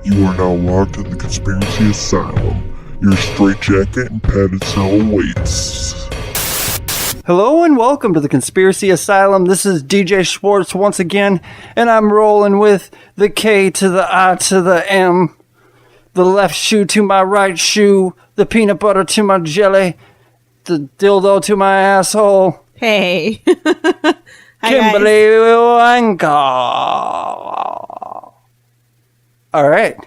You are now locked in the Conspiracy Asylum. Your straitjacket and padded cell awaits. Hello and welcome to the Conspiracy Asylum. This is DJ Schwartz once again, and I'm rolling with the K to the I to the M, the left shoe to my right shoe, the peanut butter to my jelly, the dildo to my asshole. Hey. Hi, Kimberly Wanka. All right.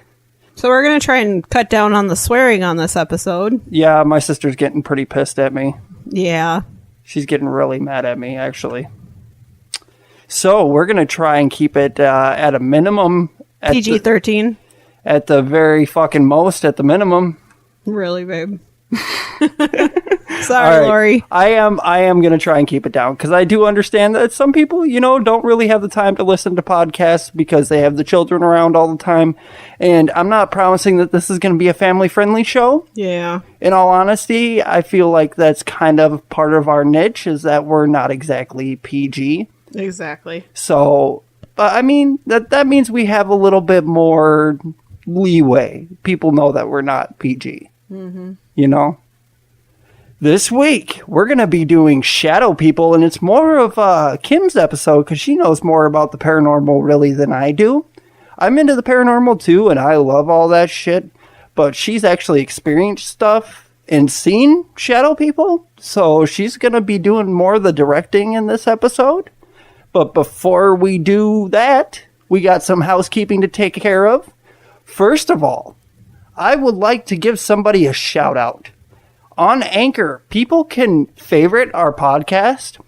So we're going to try and cut down on the swearing on this episode. Yeah, my sister's getting pretty pissed at me. Yeah. She's getting really mad at me, actually. So we're going to try and keep it at a minimum. PG-13. At the very fucking most, at the minimum. Really, babe. All Sorry, right. Lori. I am going to try and keep it down because I do understand that some people, don't really have the time to listen to podcasts because they have the children around all the time. And I'm not promising that this is going to be a family-friendly show. Yeah. In all honesty, I feel like that's kind of part of our niche is that we're not exactly PG. Exactly. So, I mean, that means we have a little bit more leeway. People know that we're not PG. Mm-hmm. This week, we're going to be doing Shadow People, and it's more of Kim's episode because she knows more about the paranormal really than I do. I'm into the paranormal too, and I love all that shit, but she's actually experienced stuff and seen Shadow People, so she's going to be doing more of the directing in this episode. But before we do that, we got some housekeeping to take care of. First of all, I would like to give somebody a shout out. On Anchor, people can favorite our podcast,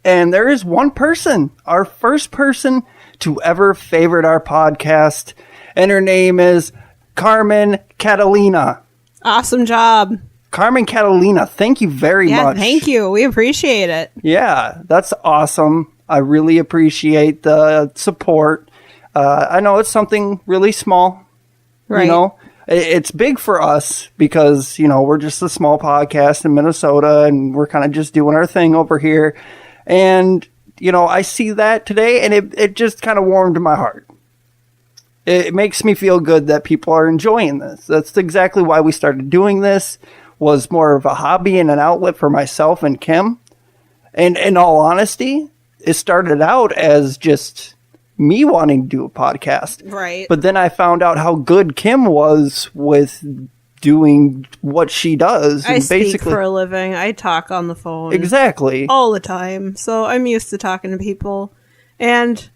and there is one person, our first person to ever favorite our podcast, and her name is Carmen Catalina. Awesome job. Carmen Catalina, thank you very much. Thank you. We appreciate it. Yeah, that's awesome. I really appreciate the support. I know it's something really small, Right. It's big for us because, we're just a small podcast in Minnesota and we're kind of just doing our thing over here. And, I see that today and it just kind of warmed my heart. It makes me feel good that people are enjoying this. That's exactly why we started doing this, was more of a hobby and an outlet for myself and Kim. And in all honesty, it started out as just me wanting to do a podcast. Right. But then I found out how good Kim was with doing what she does. I and speak basically, for a living. I talk on the phone. Exactly. All the time. So I'm used to talking to people. And,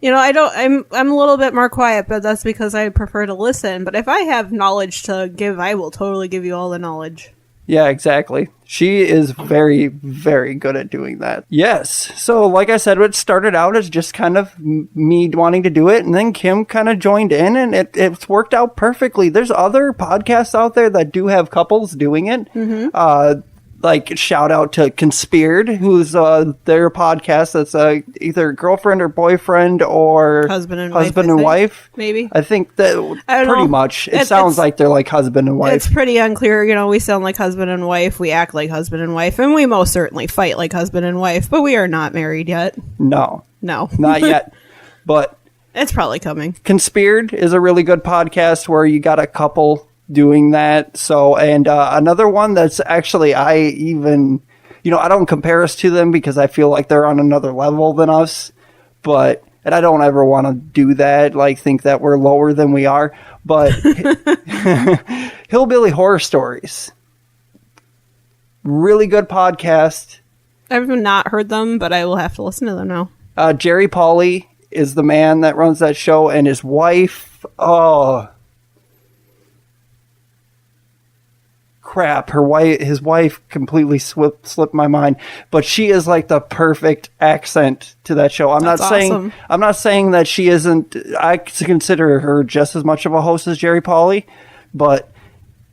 I'm a little bit more quiet, but that's because I prefer to listen. But if I have knowledge to give, I will totally give you all the knowledge. Yeah, exactly. She is very, very good at doing that. Yes. So, like I said, it started out as just kind of me wanting to do it, and then Kim kind of joined in, and it's worked out perfectly. There's other podcasts out there that do have couples doing it. Mm-hmm. Like, shout out to Conspired, who's their podcast that's either girlfriend or boyfriend or husband and wife. Maybe. I think that pretty much. It sounds like they're like husband and wife. It's pretty unclear. We sound like husband and wife. We act like husband and wife. And we most certainly fight like husband and wife. But we are not married yet. No. Not yet. But it's probably coming. Conspired is a really good podcast where you got a couple doing that. So, and another one that's actually, I don't compare us to them because I feel like they're on another level than us, and I don't ever want to do that, like think that we're lower than we are, but Hillbilly Horror Stories. Really good podcast. I've not heard them, but I will have to listen to them now. Jerry Pauly is the man that runs that show, and his wife, crap, his wife completely slipped my mind, but she is like the perfect accent to that show. I'm not saying that she isn't. I consider her just as much of a host as Jerry Pauly, but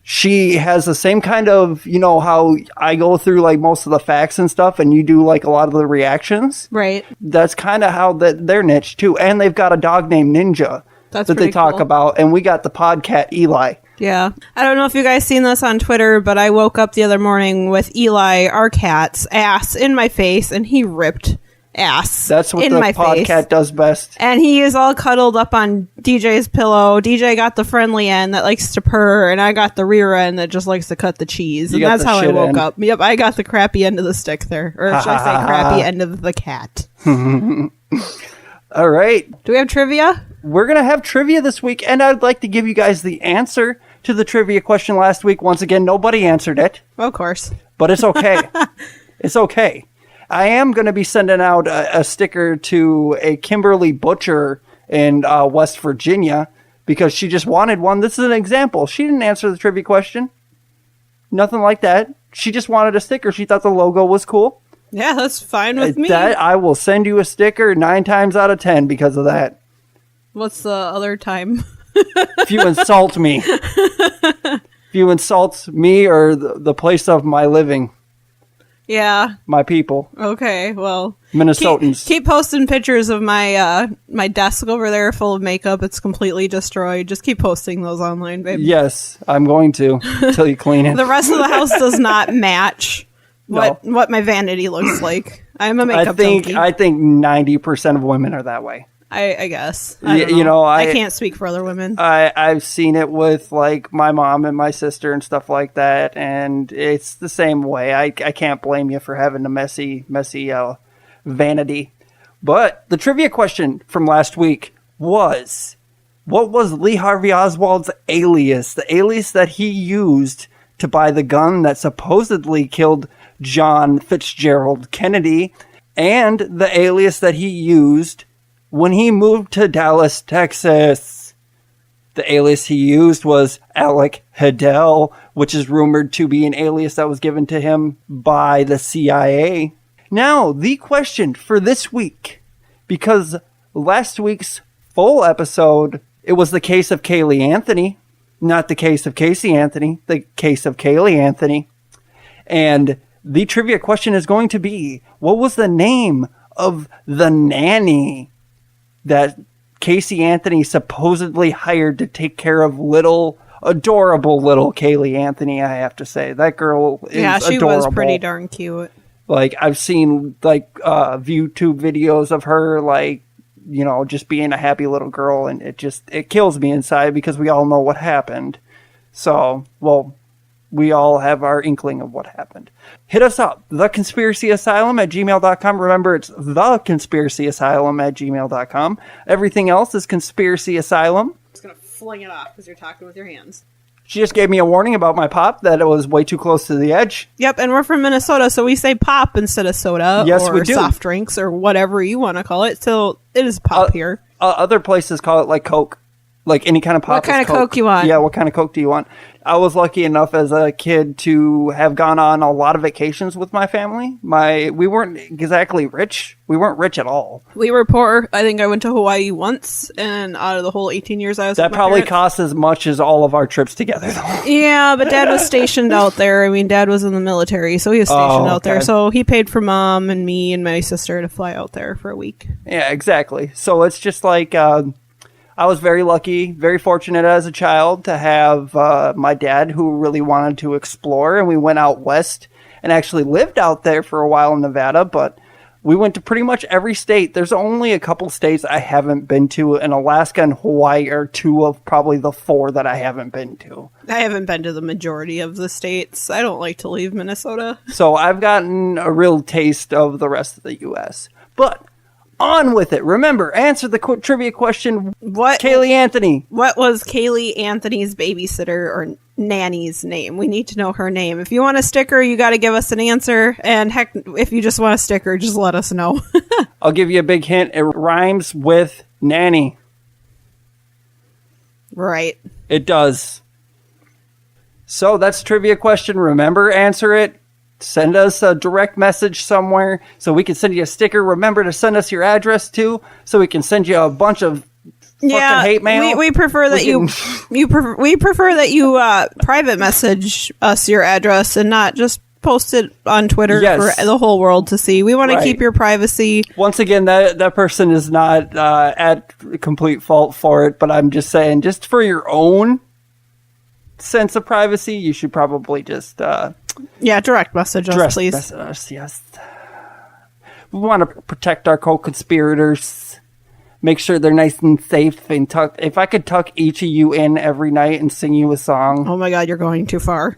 she has the same kind of, how I go through like most of the facts and stuff and you do like a lot of the reactions. Right. That's kind of how their niche too. And they've got a dog named Ninja that they talk about. And we got the podcat Eli. Yeah. I don't know if you guys seen this on Twitter, but I woke up the other morning with Eli, our cat's ass in my face, and he ripped ass. That's what in the my face. podcat does best. And he is all cuddled up on DJ's pillow. DJ got the friendly end that likes to purr, and I got the rear end that just likes to cut the cheese. You And got that's the how I shit woke end. up. Yep, I got the crappy end of the stick there. Or should I say crappy end of the cat. All right. Do we have trivia? We're going to have trivia this week, and I'd like to give you guys the answer to the trivia question last week. Once again, nobody answered it, Of course. but it's okay. It's okay. I am going to be sending out a sticker to a Kimberly Butcher in West Virginia because she just wanted one. This is an example. She didn't answer the trivia question. Nothing like that. She just wanted a sticker. She thought the logo was cool. Yeah, that's fine with me. That I will send you a sticker 9 times out of 10 because of that. What's the other time? If you insult me. If you insult me or the place of my living, Yeah. my people, Okay. Well, Minnesotans. keep posting pictures of my my desk over there full of makeup. It's completely destroyed. Just keep posting those online, babe. Yes, I'm going to until you clean it. The rest of the house does not match what my vanity looks like. I'm a makeup junkie. I think 90% of women are that way. I guess. I don't You know, I can't speak for other women. I've seen it with like my mom and my sister and stuff like that, and it's the same way. I can't blame you for having a messy vanity. But the trivia question from last week was, what was Lee Harvey Oswald's alias? The alias that he used to buy the gun that supposedly killed John Fitzgerald Kennedy, and the alias that he used when he moved to Dallas, Texas. The alias he used was Alec Hedel, which is rumored to be an alias that was given to him by the CIA. Now, the question for this week, because last week's full episode, it was the case of Kaylee Anthony, not the case of Casey Anthony, the case of Kaylee Anthony. And the trivia question is going to be, what was the name of the nanny that Casey Anthony supposedly hired to take care of adorable little Kaylee Anthony? I have to say, that girl is she adorable. was pretty darn cute. Like, I've seen YouTube videos of her, like, you know, just being a happy little girl, and it kills me inside because we all know what happened. So, well, we all have our inkling of what happened. Hit us up, theconspiracyasylum@gmail.com. Remember, it's theconspiracyasylum@gmail.com. Everything else is Conspiracy Asylum. I'm just going to fling it off because you're talking with your hands. She just gave me a warning about my pop that it was way too close to the edge. Yep, and we're from Minnesota, so we say pop instead of soda Yes, or we do. soft drinks or whatever you want to call it. So it is pop here. Other places call it like Coke. Like any kind of pop. What kind is of Coke you want? Yeah, what kind of Coke do you want? I was lucky enough as a kid to have gone on a lot of vacations with my family. We weren't exactly rich. We weren't rich at all. We were poor. I think I went to Hawaii once, and out of the whole 18 years I was That with my probably parents- cost as much as all of our trips together, though. Yeah, but Dad was stationed out there. I mean, Dad was in the military, so he was stationed out there. okay. So he paid for Mom and me and my sister to fly out there for a week. Yeah, exactly. So it's just like I was very lucky, very fortunate as a child to have my dad who really wanted to explore, and we went out west and actually lived out there for a while in Nevada, but we went to pretty much every state. There's only a couple states I haven't been to, and Alaska and Hawaii are two of probably the 4 that I haven't been to. I haven't been to the majority of the states. I don't like to leave Minnesota. So I've gotten a real taste of the rest of the U.S. But on with it. Remember, answer the trivia question. What Kaylee Anthony. What was Kaylee Anthony's babysitter or nanny's name? We need to know her name. If you want a sticker, you got to give us an answer. And heck, if you just want a sticker, just let us know. I'll give you a big hint. It rhymes with nanny. Right. It does. So that's trivia question. Remember, answer it. Send us a direct message somewhere so we can send you a sticker. Remember to send us your address too, so we can send you a bunch of fucking hate mail. We prefer that we prefer that you private message us your address and not just post it on Twitter Yes. for the whole world to see. We want to Right. keep your privacy. Once again, that person is not at complete fault for it, but I'm just saying, just for your own sense of privacy, you should probably just Yeah, direct message us, please. yes. We want to protect our co-conspirators. Make sure they're nice and safe and tuck. If I could tuck each of you in every night and sing you a song. Oh my God, you're going too far.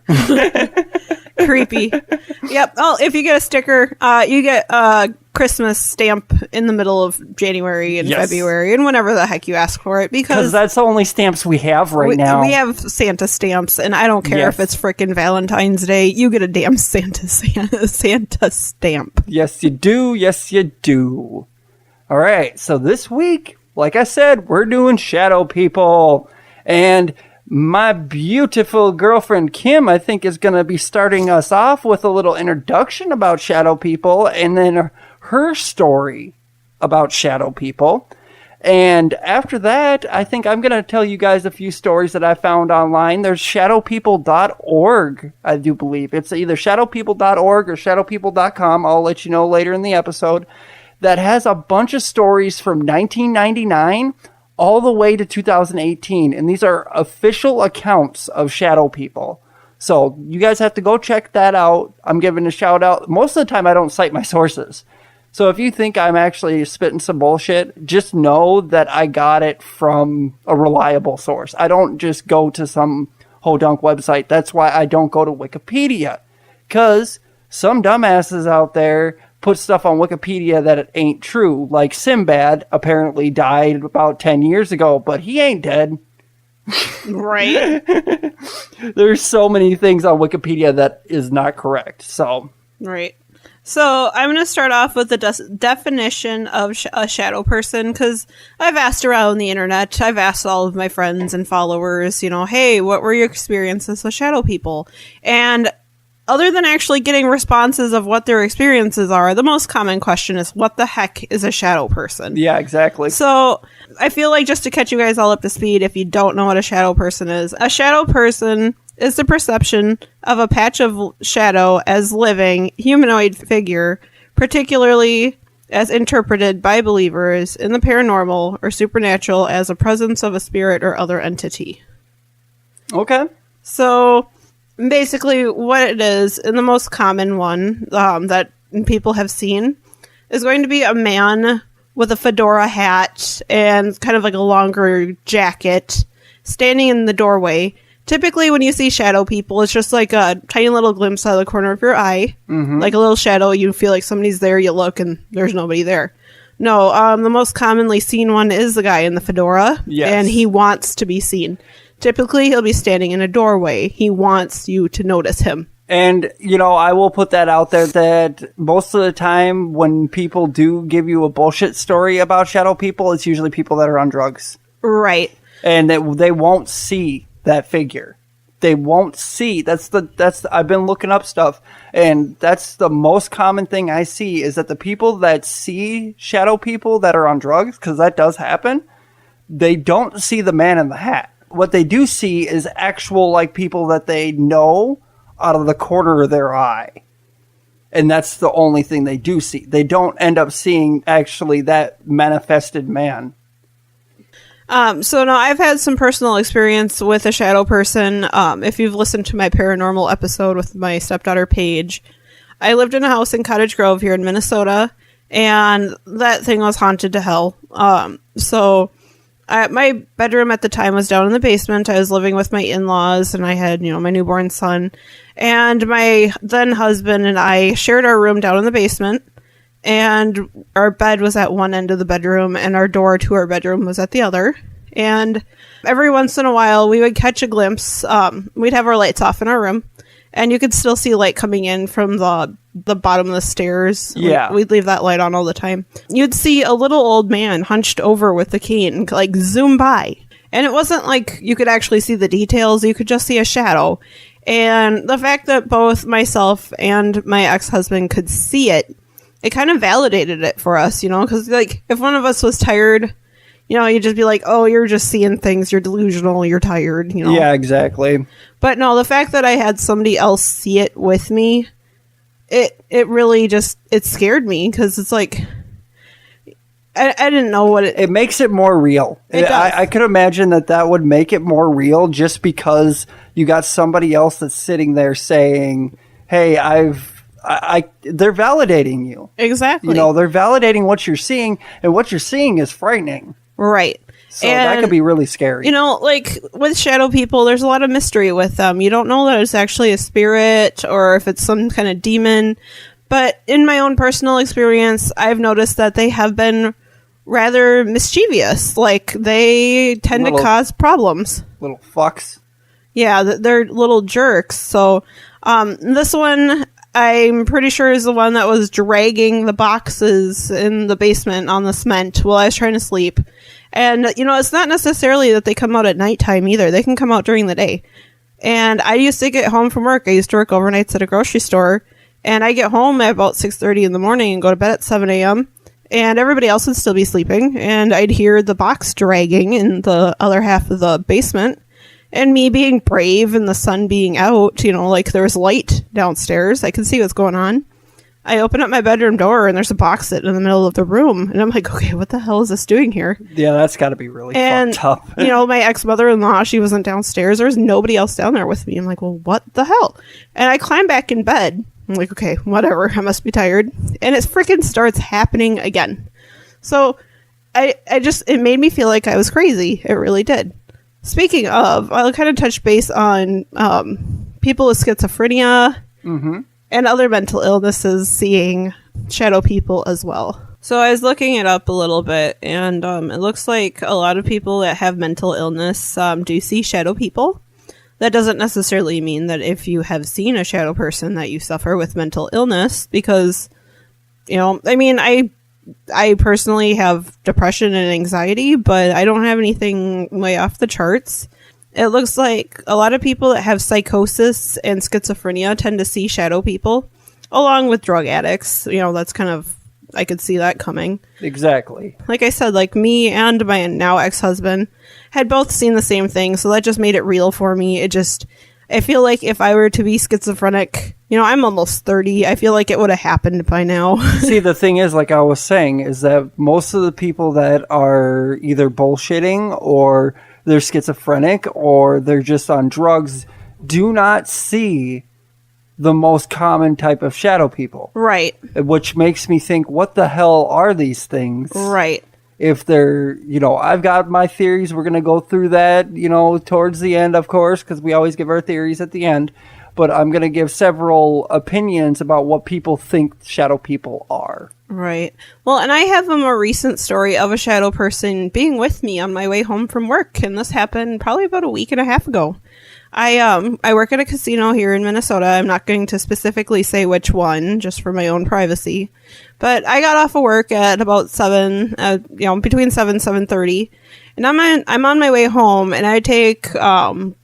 Creepy. Yep. Oh, if you get a sticker, you get a Christmas stamp in the middle of January and February and whenever the heck you ask for it, because that's the only stamps we have now. We have Santa stamps, and I don't care if it's frickin' Valentine's Day. You get a damn Santa stamp. Yes, you do. Yes, you do. All right. So this week, like I said, we're doing shadow people, and my beautiful girlfriend, Kim, I think is going to be starting us off with a little introduction about shadow people and then her story about shadow people. And after that, I think I'm going to tell you guys a few stories that I found online. There's shadowpeople.org, I do believe. It's either shadowpeople.org or shadowpeople.com. I'll let you know later in the episode. That has a bunch of stories from 1999 all the way to 2018, and these are official accounts of shadow people. So you guys have to go check that out. I'm giving a shout out. Most of the time I don't cite my sources. So if you think I'm actually spitting some bullshit, just know that I got it from a reliable source. I don't just go to some hodunk website. That's why I don't go to Wikipedia. Because some dumbasses out there put stuff on Wikipedia that it ain't true. Like Sinbad apparently died about 10 years ago, but he ain't dead. Right. There's so many things on Wikipedia that is not correct. So, right. So I'm going to start off with the definition of a shadow person, because I've asked around the internet. I've asked all of my friends and followers, hey, what were your experiences with shadow people? And other than actually getting responses of what their experiences are, the most common question is, what the heck is a shadow person? Yeah, exactly. So I feel like, just to catch you guys all up to speed, if you don't know what a shadow person is the perception of a patch of shadow as living humanoid figure, particularly as interpreted by believers in the paranormal or supernatural as a presence of a spirit or other entity. Okay. So basically what it is, and the most common one that people have seen, is going to be a man with a fedora hat and kind of like a longer jacket standing in the doorway. Typically when you see shadow people, it's just like a tiny little glimpse out of the corner of your eye. Mm-hmm. Like a little shadow. You feel like somebody's there, you look, and there's nobody there. No, the most commonly seen one is the guy in the fedora. Yes. And he wants to be seen. Typically, he'll be standing in a doorway. He wants you to notice him. And, I will put that out there that most of the time when people do give you a bullshit story about shadow people, it's usually people that are on drugs. Right. And that they won't see that figure. They won't see. I've been looking up stuff, and that's the most common thing I see, is that the people that see shadow people that are on drugs, because that does happen, they don't see the man in the hat. What they do see is actual, people that they know out of the corner of their eye. And that's the only thing they do see. They don't end up seeing actually that manifested man. So now I've had some personal experience with a shadow person. If you've listened to my paranormal episode with my stepdaughter Paige, I lived in a house in Cottage Grove here in Minnesota, and that thing was haunted to hell. My bedroom at the time was down in the basement. I was living with my in-laws, and I had, my newborn son. And my then husband and I shared our room down in the basement, and our bed was at one end of the bedroom, and our door to our bedroom was at the other. And every once in a while, we would catch a glimpse. We'd have our lights off in our room, and you could still see light coming in from the bottom of the stairs. Yeah. We'd leave that light on all the time. You'd see a little old man hunched over with a cane, zoom by. And it wasn't like you could actually see the details. You could just see a shadow. And the fact that both myself and my ex-husband could see it, it kind of validated it for us, because if one of us was tired, you'd just be like, oh, you're just seeing things, you're delusional, you're tired, Yeah, exactly. But no, the fact that I had somebody else see it with me, it really just, it scared me, because it's like, I didn't know what it makes it more real. It does. I could imagine that would make it more real, just because you got somebody else that's sitting there saying, hey, I've they're validating you. Exactly. You know, they're validating what you're seeing, and what you're seeing is frightening. Right. So that could be really scary. You know, like with shadow people, there's a lot of mystery with them. You don't know that it's actually a spirit or if it's some kind of demon. But in my own personal experience, I've noticed that they have been rather mischievous. Like, they tend to cause problems. Little fucks. Yeah, they're little jerks. So, this one, I'm pretty sure is the one that was dragging the boxes in the basement on the cement while I was trying to sleep. And, you know, it's not necessarily that they come out at nighttime either. They can come out during the day. And I used to get home from work. I used to work overnights at a grocery store. And I get home at about 6:30 in the morning and go to bed at 7 a.m. And everybody else would still be sleeping. And I'd hear the box dragging in the other half of the basement. And me being brave and the sun being out, you know, like there was light downstairs. I could see what's going on. I open up my bedroom door and there's a box sitting in the middle of the room. And I'm like, okay, what the hell is this doing here? Yeah, that's got to be really fucked up. You know, my ex-mother-in-law, she wasn't downstairs. There was nobody else down there with me. I'm like, well, what the hell? And I climb back in bed. I'm like, okay, whatever. I must be tired. And it freaking starts happening again. So it made me feel like I was crazy. It really did. Speaking of, I'll kind of touch base on people with schizophrenia. Mm-hmm. And other mental illnesses seeing shadow people as well. So I was looking it up a little bit, and it looks like a lot of people that have mental illness do see shadow people. That doesn't necessarily mean that if you have seen a shadow person that you suffer with mental illness, because, you know, I mean, I personally have depression and anxiety, but I don't have anything way off the charts. It looks like a lot of people that have psychosis and schizophrenia tend to see shadow people, along with drug addicts. You know, that's kind of, I could see that coming. Exactly. Like I said, like me and my now ex-husband had both seen the same thing, so that just made it real for me. I feel like if I were to be schizophrenic, you know, I'm almost 30. I feel like it would have happened by now. See, the thing is, like I was saying, is that most of the people that are either bullshitting or they're schizophrenic or they're just on drugs do not see the most common type of shadow people. Right. Which makes me think, what the hell are these things? Right. If they're, you know, I've got my theories. We're going to go through that, you know, towards the end, of course, because we always give our theories at the end. But I'm going to give several opinions about what people think shadow people are. Right. Well, and I have a more recent story of a shadow person being with me on my way home from work, and this happened probably about a week and a half ago. I work at a casino here in Minnesota. I'm not going to specifically say which one, just for my own privacy. But I got off of work at about 7, between 7:30, and I'm on my way home, and I take some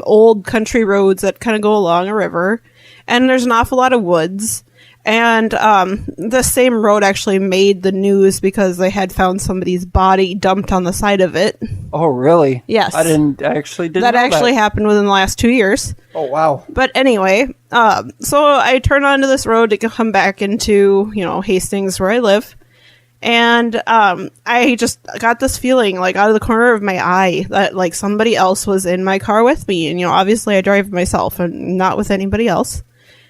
old country roads that kind of go along a river, and there's an awful lot of woods. And the same road actually made the news because they had found somebody's body dumped on the side of it. Oh, really? Yes. I didn't know that. That actually happened within the last 2 years. Oh, wow. But anyway, so I turn onto this road to come back into, Hastings where I live. And I just got this feeling, like, out of the corner of my eye that, like, somebody else was in my car with me. And, obviously I drive myself and not with anybody else.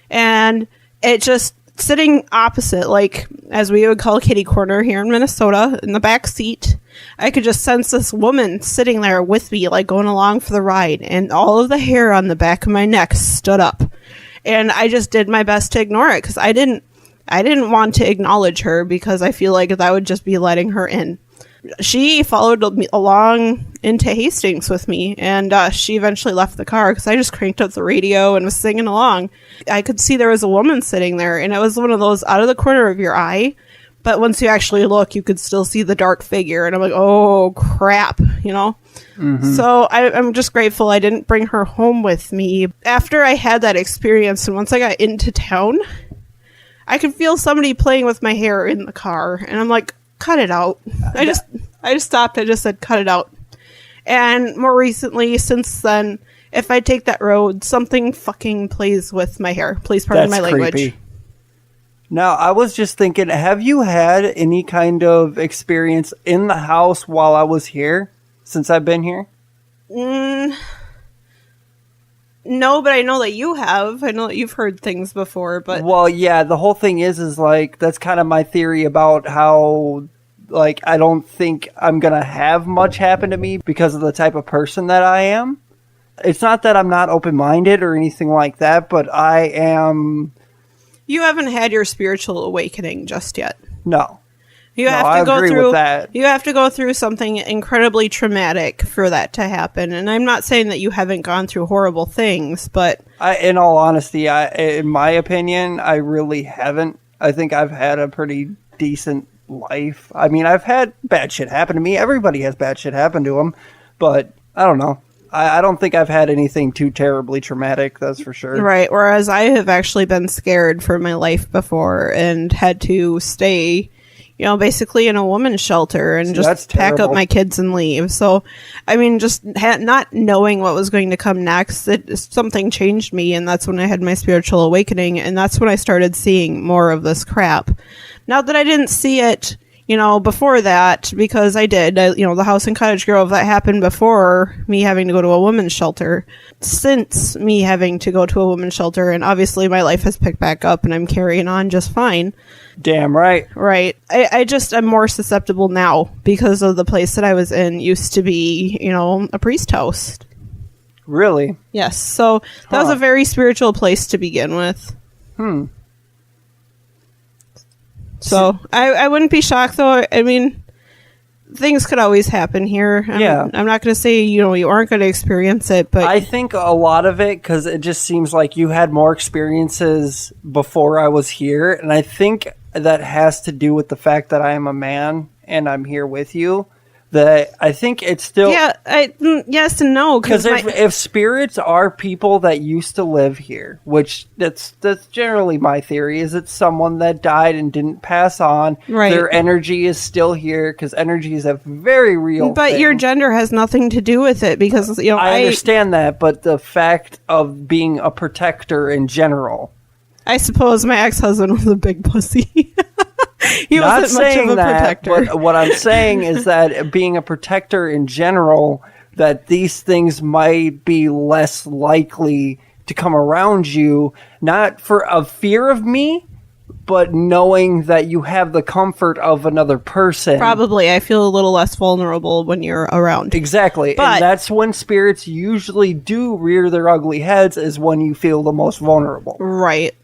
And it just sitting opposite, like, as we would call kitty corner here in Minnesota, in the back seat, I could just sense this woman sitting there with me, like, going along for the ride. And all of the hair on the back of my neck stood up. And I just did my best to ignore it because I didn't want to acknowledge her because I feel like that would just be letting her in. She followed me along into Hastings with me, and she eventually left the car because I just cranked up the radio and was singing along. I could see there was a woman sitting there, and it was one of those out of the corner of your eye, but once you actually look, you could still see the dark figure, and I'm like, oh, crap, Mm-hmm. So I'm just grateful I didn't bring her home with me. After I had that experience, and once I got into town, I could feel somebody playing with my hair in the car, and I'm like, cut it out. I just stopped. I just said, cut it out. And more recently, since then, if I take that road, something fucking plays with my hair. Please pardon my language. Creepy. Now, I was just thinking, have you had any kind of experience in the house while I was here, since I've been here? No, but I know that you have. I know that you've heard things before, but Well, yeah, the whole thing is like, that's kind of my theory about how, like, I don't think I'm going to have much happen to me because of the type of person that I am. It's not that I'm not open-minded or anything like that, but I am... you haven't had your spiritual awakening just yet. No. You No, have I to go agree through with that. You have to go through something incredibly traumatic for that to happen. And I'm not saying that you haven't gone through horrible things, but In all honesty, in my opinion, I really haven't. I think I've had a pretty decent life. I mean, I've had bad shit happen to me. Everybody has bad shit happen to them. But, I don't know. I don't think I've had anything too terribly traumatic, that's for sure. right. Whereas I have actually been scared for my life before and had to stay, basically in a woman's shelter and That's just pack up terrible. my kids and leave. So, I mean, just not knowing what was going to come next, something changed me. And that's when I had my spiritual awakening. And that's when I started seeing more of this crap. Not that I didn't see it, before that, because I did. The House in Cottage Grove, that happened before me having to go to a women's shelter. Since me having to go to a women's shelter, and obviously my life has picked back up and I'm carrying on just fine. Damn right. Right. I'm more susceptible now because of the place that I was in used to be, a priest house. Really? Yes. So that was Huh. a very spiritual place to begin with. So I wouldn't be shocked though. I mean, things could always happen here. I'm not going to say, you aren't going to experience it, but I think a lot of it, because it just seems like you had more experiences before I was here, and I think that has to do with the fact that I am a man and I'm here with you. That I think it's still... yeah, yes and no. Because if spirits are people that used to live here, which that's generally my theory, is it's someone that died and didn't pass on. Right. Their energy is still here, because energy is a very real but thing. your gender has nothing to do with it because, I understand that, but the fact of being a protector in general. I suppose my ex-husband was a big pussy. He Not wasn't much of saying a that, protector. but what I'm saying is that being a protector in general, that these things might be less likely to come around you, not for a fear of me, but knowing that you have the comfort of another person. Probably. I feel a little less vulnerable when you're around. Exactly. But- and that's when spirits usually do rear their ugly heads, is when you feel the most vulnerable. Right.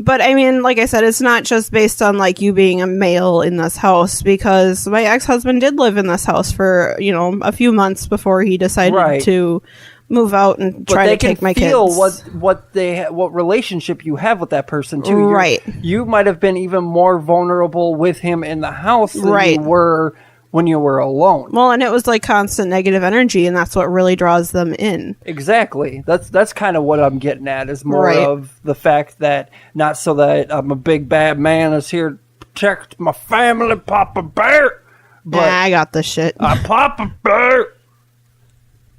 But I mean, like I said, it's not just based on like you being a male in this house, because my ex-husband did live in this house for, a few months before he decided Right. to move out and But try they to take can my feel kids. what relationship you have with that person too. Right. You might have been even more vulnerable with him in the house than Right. you were when you were alone. Well, and it was like constant negative energy, and that's what really draws them in. Exactly. That's kind of what I'm getting at, is more Right. of the fact that, not so that I'm a big bad man that's here to protect my family, Papa Bear, but I got this shit. Papa Bear.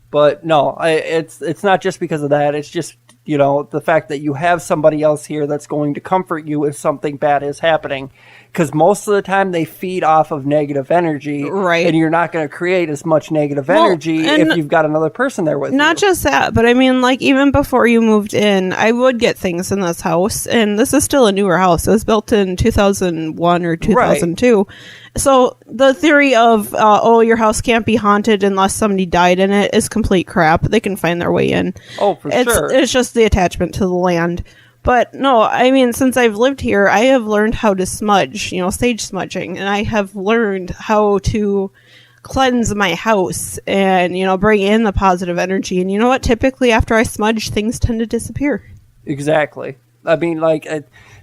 But no, it's not just because of that. It's just, the fact that you have somebody else here that's going to comfort you if something bad is happening. Because most of the time they feed off of negative energy. Right. And you're not going to create as much negative Well, energy and if you've got another person there with Not you. just that, but I mean, like, even before you moved in, I would get things in this house, and this is still a newer house. It was built in 2001 or 2002. So the theory of, your house can't be haunted unless somebody died in it is complete crap. They can find their way in. Oh, for sure. It's just the attachment to the land. But no, I mean, since I've lived here, I have learned how to smudge, sage smudging, and I have learned how to cleanse my house and, bring in the positive energy. And you know what? Typically after I smudge, things tend to disappear. Exactly. I mean, like,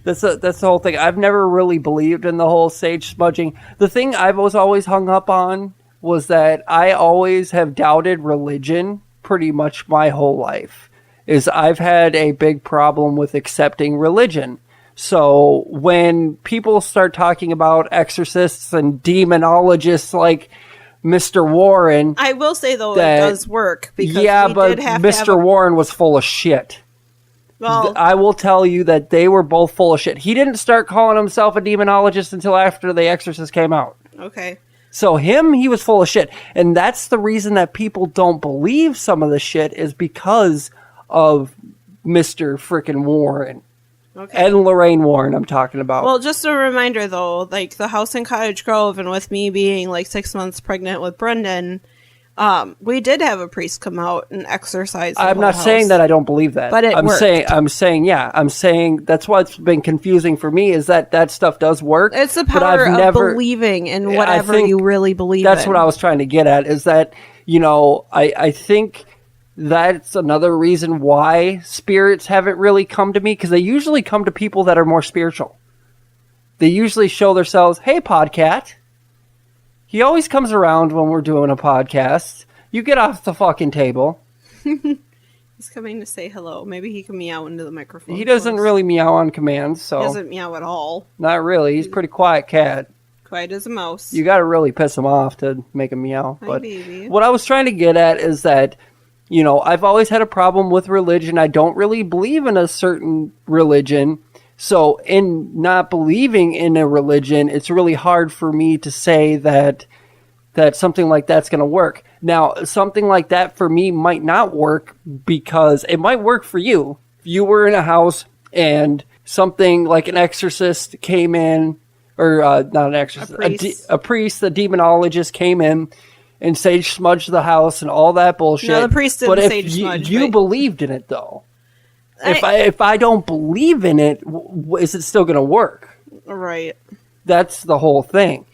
that's the whole thing. I've never really believed in the whole sage smudging. The thing I was always hung up on was that I always have doubted religion pretty much my whole life. Is I've had a big problem with accepting religion. So when people start talking about exorcists and demonologists like Mr. Warren, I will say, though, that- it does work. Because yeah, we but did have to have Mr. Warren was full of shit. well, I will tell you that they were both full of shit. He didn't start calling himself a demonologist until after The Exorcist came out. okay. So he was full of shit. And that's the reason that people don't believe some of the shit, is because of Mr. frickin' Warren. Okay. Ed and Lorraine Warren I'm talking about. Well, just a reminder, though, like, the house in Cottage Grove, and with me being, like, 6 months pregnant with Brendan, we did have a priest come out and exorcise the I'm whole not house. saying that I don't believe that. But it worked. I'm saying that's what's been confusing for me is that stuff does work. It's the but power I've of never, believing in I whatever think you really believe That's in. what I was trying to get at, is that, I think that's another reason why spirits haven't really come to me, because they usually come to people that are more spiritual. They usually show themselves, hey, Podcat. He always comes around when we're doing a podcast. You get off the fucking table. He's coming to say hello. Maybe he can meow into the microphone. He doesn't for us. really meow on command, so... He doesn't meow at all. Not really. He's a pretty quiet cat. Quiet as a mouse. You gotta really piss him off to make him meow. Hi, But baby. what I was trying to get at is that, I've always had a problem with religion. I don't really believe in a certain religion. So in not believing in a religion, it's really hard for me to say that something like that's going to work. Now, something like that for me might not work, because it might work for you. If you were in a house and something like an exorcist came in, or not an exorcist, a priest, a demonologist came in and sage smudged the house and all that bullshit. No, the priest didn't but if sage smudge, you but- believed in it, though. If I don't believe in it, is it still going to work? Right. That's the whole thing.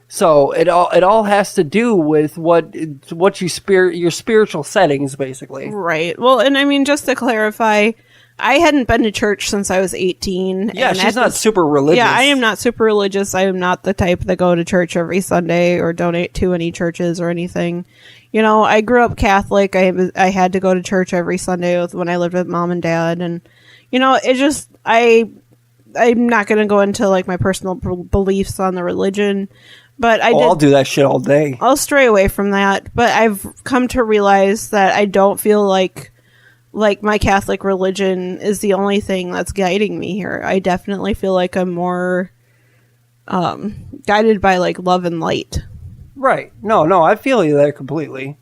So it all has to do with what your spiritual settings, basically. Right. Well, and I mean, just to clarify, I hadn't been to church since I was 18. Yeah, and she's not super religious. Yeah, I am not super religious. I am not the type that go to church every Sunday or donate to any churches or anything. I grew up Catholic. I had to go to church every Sunday when I lived with mom and dad, and it just I'm not going to go into like my personal beliefs on the religion, but I'll do that shit all day. I'll stray away from that. But I've come to realize that I don't feel like my Catholic religion is the only thing that's guiding me here. I definitely feel like I'm more guided by like love and light. Right. No, I feel you there completely.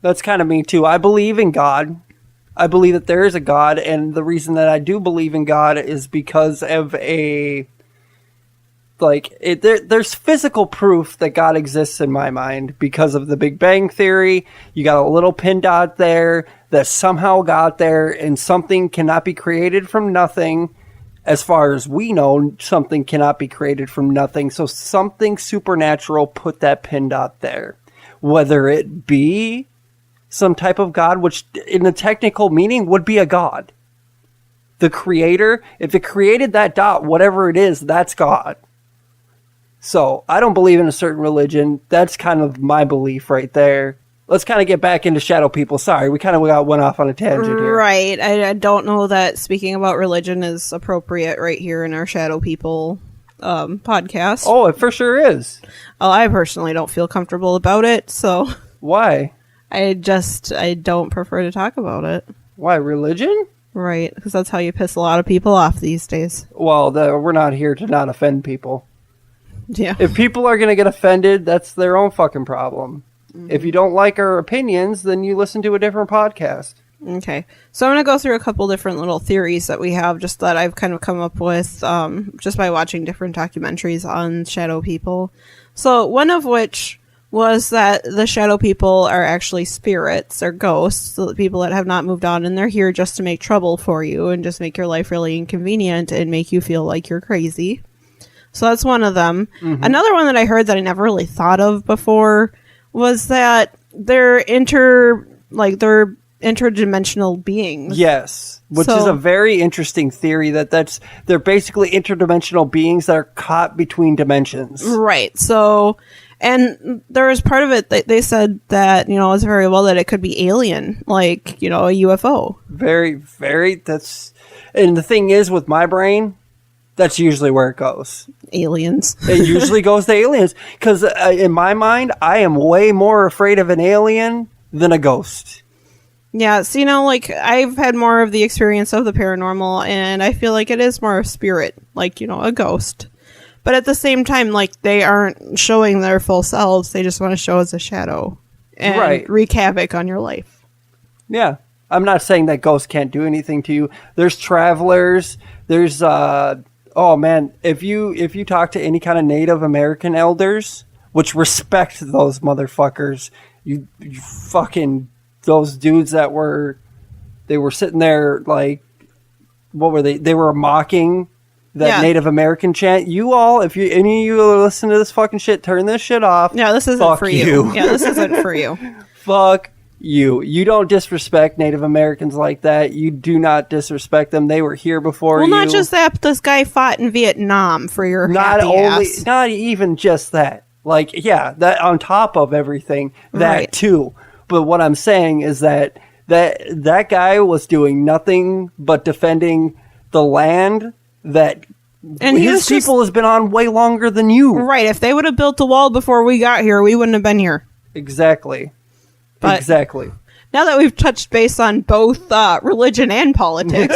That's kind of me too. I believe in God. I believe that there is a God, and the reason that I do believe in God is because of there's physical proof that God exists in my mind because of the Big Bang Theory. You got a little pin dot there that somehow got there, and something cannot be created from nothing. As far as we know, something cannot be created from nothing. So something supernatural put that pin dot there. Whether it be some type of God, which in the technical meaning would be a God. The creator, if it created that dot, whatever it is, that's God. So I don't believe in a certain religion. That's kind of my belief right there. Let's kind of get back into shadow people. Sorry, we kind of went off on a tangent here. Right. I don't know that speaking about religion is appropriate right here in our shadow people podcast. Oh, it for sure is. Well, I personally don't feel comfortable about it, so Why? I don't prefer to talk about it. Why, religion? Right, because that's how you piss a lot of people off these days. Well, we're not here to not offend people. Yeah. If people are going to get offended, that's their own fucking problem. Mm-hmm. If you don't like our opinions, then you listen to a different podcast. Okay. So I'm going to go through a couple different little theories that we have, just that I've kind of come up with just by watching different documentaries on shadow people. So one of which was that the shadow people are actually spirits or ghosts, so the people that have not moved on, and they're here just to make trouble for you and just make your life really inconvenient and make you feel like you're crazy. So that's one of them. Mm-hmm. Another one that I heard that I never really thought of before was that they're interdimensional beings. Yes, which is a very interesting theory they're basically interdimensional beings that are caught between dimensions. Right. So, and there was part of it that they said that, it's very well that it could be alien, like, a UFO. Very, very, and the thing is with my brain, that's usually where it goes. Aliens. It usually goes to aliens. Because in my mind, I am way more afraid of an alien than a ghost. Yeah, so, I've had more of the experience of the paranormal, and I feel like it is more of spirit, like, a ghost. But at the same time, they aren't showing their full selves. They just want to show as a shadow and wreak havoc on your life. Yeah. I'm not saying that ghosts can't do anything to you. There's travelers. There's oh man, if you talk to any kind of Native American elders, which respect those motherfuckers, you fucking those dudes that were sitting there like, what were they? They were mocking that Native American chant. You all, if you any of you listen to this fucking shit, turn this shit off. Yeah, this isn't for you. Yeah, this isn't for you. Fuck you. You don't disrespect Native Americans like that. You do not disrespect them. They were here before you. Well, not just that, but this guy fought in Vietnam for your not happy only ass. Not even just that. Like, yeah, that on top of everything, that Right. too. But what I'm saying is that guy was doing nothing but defending the land that And he was his people has been on way longer than you. Right, if they would have built the wall before we got here, we wouldn't have been here. Exactly. But- Exactly. Now that we've touched base on both religion and politics,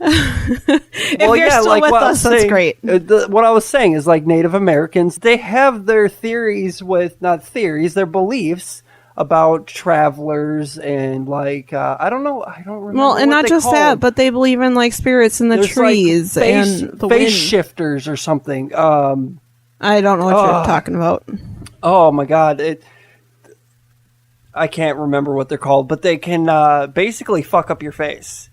if you're still with what I us, was that's saying- great. What I was saying is, like, Native Americans, they have their theories not theories, their beliefs about travelers and, like, I don't remember. Well, and what not they just called. that, but they believe in like spirits in the There's, like, trees face, and the face wind. shifters or something. I don't know what you're talking about. Oh my god, I can't remember what they're called, but they can basically fuck up your face.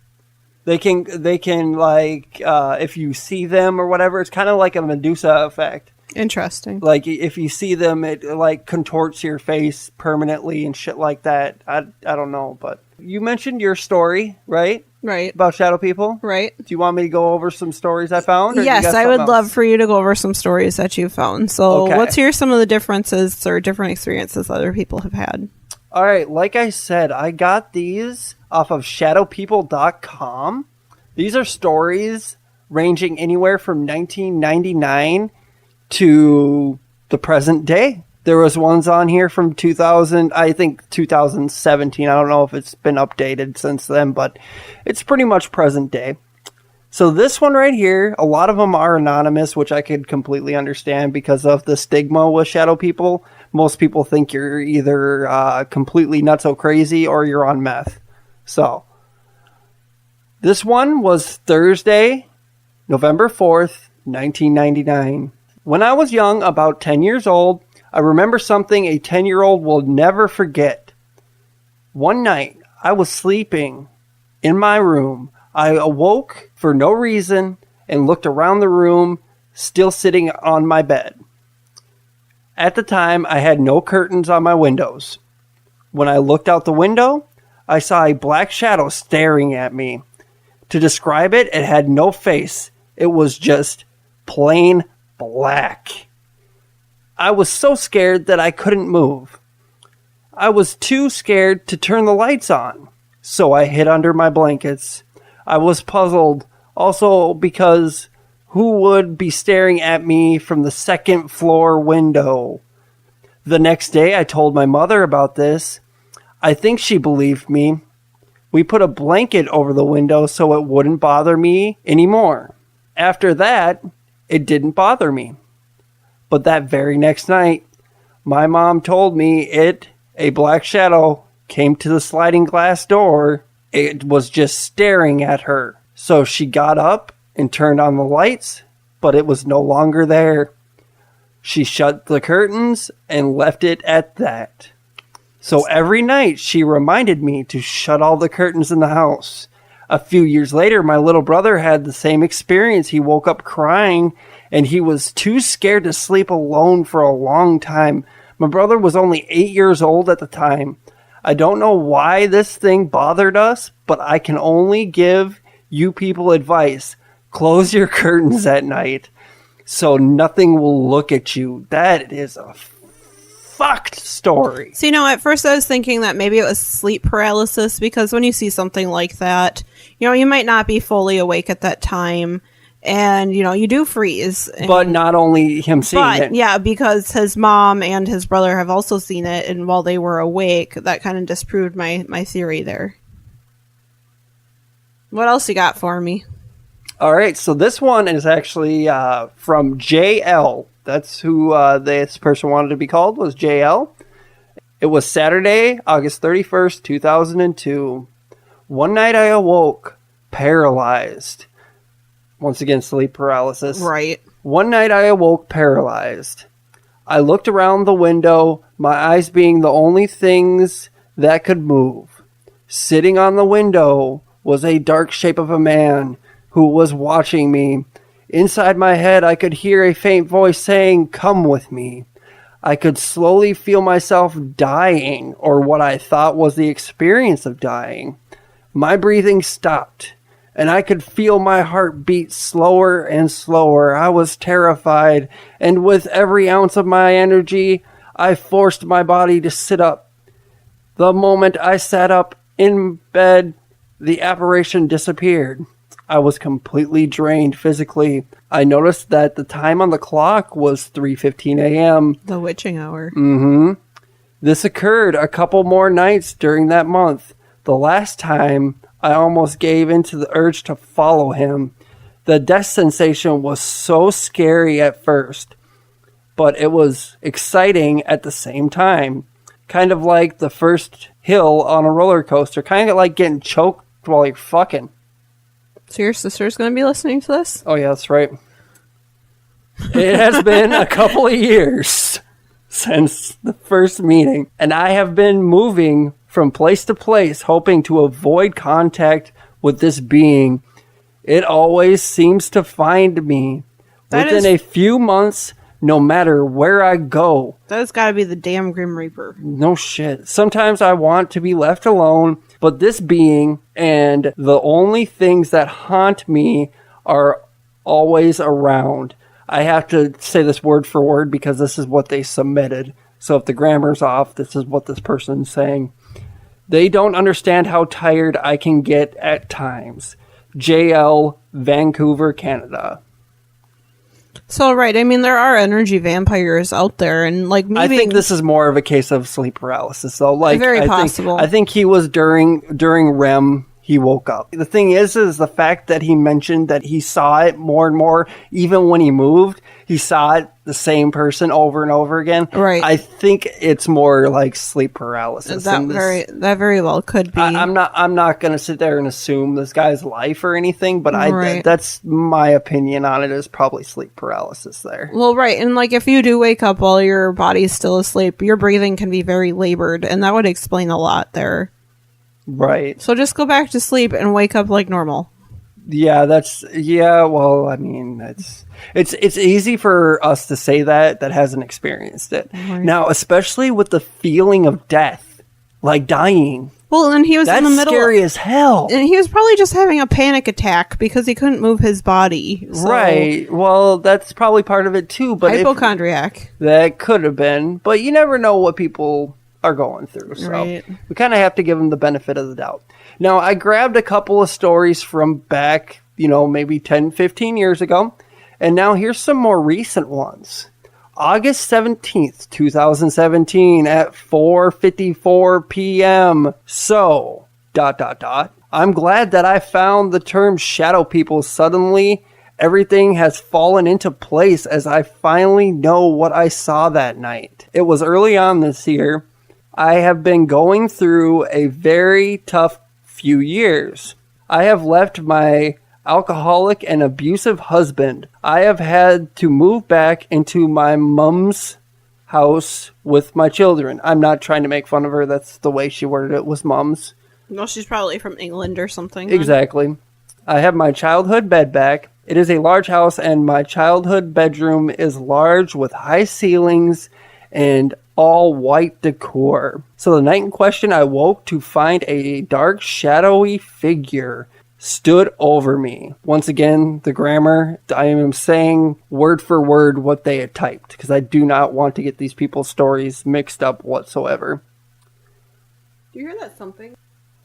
They can like if you see them or whatever, it's kind of like a Medusa effect. Interesting. Like if you see them, it like contorts your face permanently and shit like that. I don't know, but you mentioned your story, right? Right. About shadow people. Right. Do you want me to go over some stories I found? Or you Yes, got I would something love else? for you to go over some stories that you found. So Okay. let's hear some of the differences or different experiences other people have had. All right, like I said, I got these off of shadowpeople.com. These are stories ranging anywhere from 1999 to the present day. There was ones on here from 2000, I think 2017. I don't know if it's been updated since then, but it's pretty much present day. So this one right here, a lot of them are anonymous, which I could completely understand because of the stigma with shadow people. Most people think you're either completely nutso crazy or you're on meth. So this one was Thursday, November 4th, 1999. When I was young, about 10 years old, I remember something a 10-year-old will never forget. One night, I was sleeping in my room. I awoke for no reason and looked around the room, still sitting on my bed. At the time, I had no curtains on my windows. When I looked out the window, I saw a black shadow staring at me. To describe it, it had no face. It was just plain black. I was so scared that I couldn't move. I was too scared to turn the lights on, so I hid under my blankets. I was puzzled also because who would be staring at me from the second floor window? The next day I told my mother about this. I think she believed me. We put a blanket over the window so it wouldn't bother me anymore. After that, it didn't bother me. But that very next night, my mom told me a black shadow, came to the sliding glass door. It was just staring at her. So she got up and turned on the lights, but it was no longer there. She shut the curtains and left it at that. So every night she reminded me to shut all the curtains in the house. A few years later, my little brother had the same experience. He woke up crying and he was too scared to sleep alone for a long time. My brother was only 8 years old at the time. I don't know why this thing bothered us, but I can only give you people advice. Close your curtains at night so nothing will look at you. That is a fucked story. So, at first I was thinking that maybe it was sleep paralysis because when you see something like that, you might not be fully awake at that time and, you do freeze. But not only him seeing it. Yeah, because his mom and his brother have also seen it, and while they were awake, that kind of disproved my theory there. What else you got for me? All right, so this one is actually from JL. That's who this person wanted to be called, was JL. It was Saturday, August 31st, 2002. One night I awoke paralyzed. Once again, sleep paralysis. Right. One night I awoke paralyzed. I looked around the window, my eyes being the only things that could move. Sitting on the window was a dark shape of a man who was watching me. Inside my head, I could hear a faint voice saying, "Come with me." I could slowly feel myself dying, or what I thought was the experience of dying. My breathing stopped, and I could feel my heart beat slower and slower. I was terrified, and with every ounce of my energy, I forced my body to sit up. The moment I sat up in bed, the apparition disappeared. I was completely drained physically. I noticed that the time on the clock was 3:15 a.m. The witching hour. This occurred a couple more nights during that month. The last time, I almost gave into the urge to follow him. The death sensation was so scary at first, but it was exciting at the same time. Kind of like the first hill on a roller coaster. Kind of like getting choked while you're fucking. So your sister's going to be listening to this? Oh, yeah, that's right. It has been a couple of years since the first meeting, and I have been moving from place to place, hoping to avoid contact with this being. It always seems to find me. Within a few months, no matter where I go. That's got to be the damn Grim Reaper. No shit. Sometimes I want to be left alone, but this being and the only things that haunt me are always around. I have to say this word for word because this is what they submitted. So if the grammar's off, this is what this person's saying. They don't understand how tired I can get at times. JL, Vancouver, Canada. So, right, I mean, there are energy vampires out there, and, like, maybe... I think this is more of a case of sleep paralysis, though. Like, very possible. I think he was during REM, he woke up. The thing is the fact that he mentioned that he saw it more and more, even when he moved, he saw it the same person over and over again. Right. I think it's more like sleep paralysis. That very well could be. I'm not going to sit there and assume this guy's life or anything, but Right. that's my opinion on it, is probably sleep paralysis there. Well, right, and, like, if you do wake up while your body's still asleep, your breathing can be very labored, and that would explain a lot there. Right. So just go back to sleep and wake up like normal. Yeah, well, I mean, it's easy for us to say that hasn't experienced it. Right. Now, especially with the feeling of death, like dying. Well, and he was in the That's middle. scary as hell. And he was probably just having a panic attack because he couldn't move his body. So, Right. Well, that's probably part of it too, but hypochondriac. that could have been. But you never know what people are going through. So Right. we kind of have to give them the benefit of the doubt. Now, I grabbed a couple of stories from back, maybe 10, 15 years ago. And now here's some more recent ones. August 17th, 2017 at 4:54 p.m. So, ... I'm glad that I found the term shadow people suddenly. Everything has fallen into place as I finally know what I saw that night. It was early on this year. I have been going through a very tough few years. I have left my alcoholic and abusive husband. I have had to move back into my mom's house with my children. I'm not trying to make fun of her. That's the way she worded it, was mom's. No, she's probably from England or something. then. Exactly. I have my childhood bed back. It is a large house, and my childhood bedroom is large with high ceilings and all white decor. So the night in question, I woke to find a dark, shadowy figure stood over me. Once again, the grammar, I am saying word for word what they had typed, because I do not want to get these people's stories mixed up whatsoever. Do you hear that something?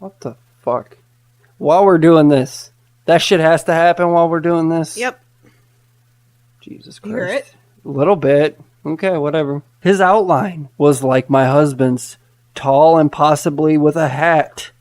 What the fuck? While we're doing this, that shit has to happen while we're doing this? Yep. Jesus Christ. You hear it? A little bit. Okay, whatever. His outline was like my husband's, tall and possibly with a hat.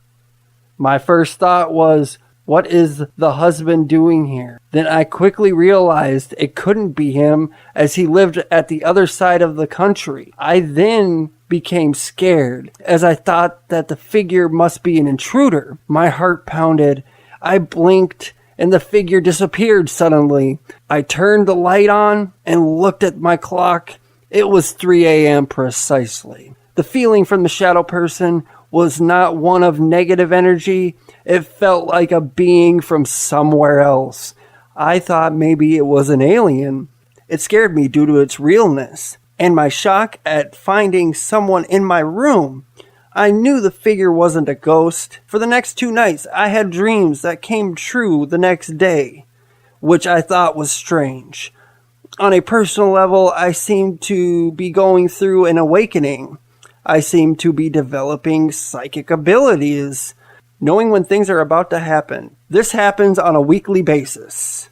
My first thought was, what is the husband doing here? Then I quickly realized it couldn't be him, as he lived at the other side of the country. I then became scared as I thought that the figure must be an intruder. My heart pounded. I blinked and the figure disappeared suddenly. I turned the light on and looked at my clock. It was 3 a.m. precisely. The feeling from the shadow person was not one of negative energy. It felt like a being from somewhere else. I thought maybe it was an alien. It scared me due to its realness and my shock at finding someone in my room. I knew the figure wasn't a ghost. For the next 2 nights, I had dreams that came true the next day, which I thought was strange. On a personal level, I seemed to be going through an awakening. I seemed to be developing psychic abilities, knowing when things are about to happen. This happens on a weekly basis.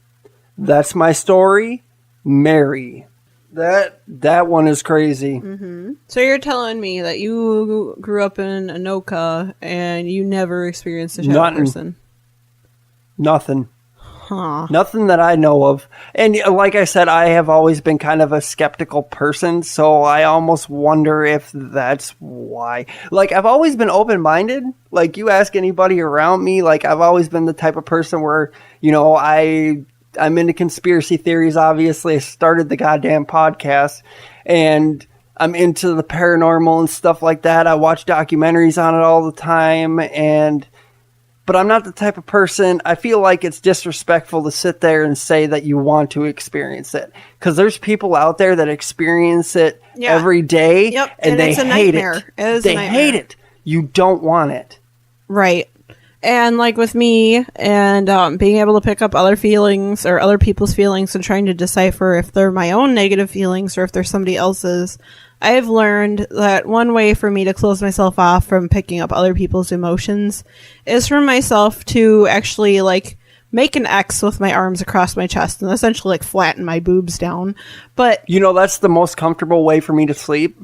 That's my story, Mary. That one is crazy. Mm-hmm. So you're telling me that you grew up in Anoka and you never experienced a shadow person? Nothing. Huh. Nothing that I know of. And like I said, I have always been kind of a skeptical person, so I almost wonder if that's why. Like, I've always been open-minded. Like, you ask anybody around me, like, I've always been the type of person where, you know, I'm into conspiracy theories, obviously. I started the goddamn podcast, and I'm into the paranormal and stuff like that. I watch documentaries on it all the time, but I'm not the type of person, I feel like it's disrespectful to sit there and say that you want to experience it. Because there's people out there that experience it every day, and they hate it. They hate it. You don't want it. Right. And like with me and being able to pick up other feelings or other people's feelings and trying to decipher if they're my own negative feelings or if they're somebody else's, I've learned that one way for me to close myself off from picking up other people's emotions is for myself to actually like make an X with my arms across my chest and essentially like flatten my boobs down. But you know, that's the most comfortable way for me to sleep.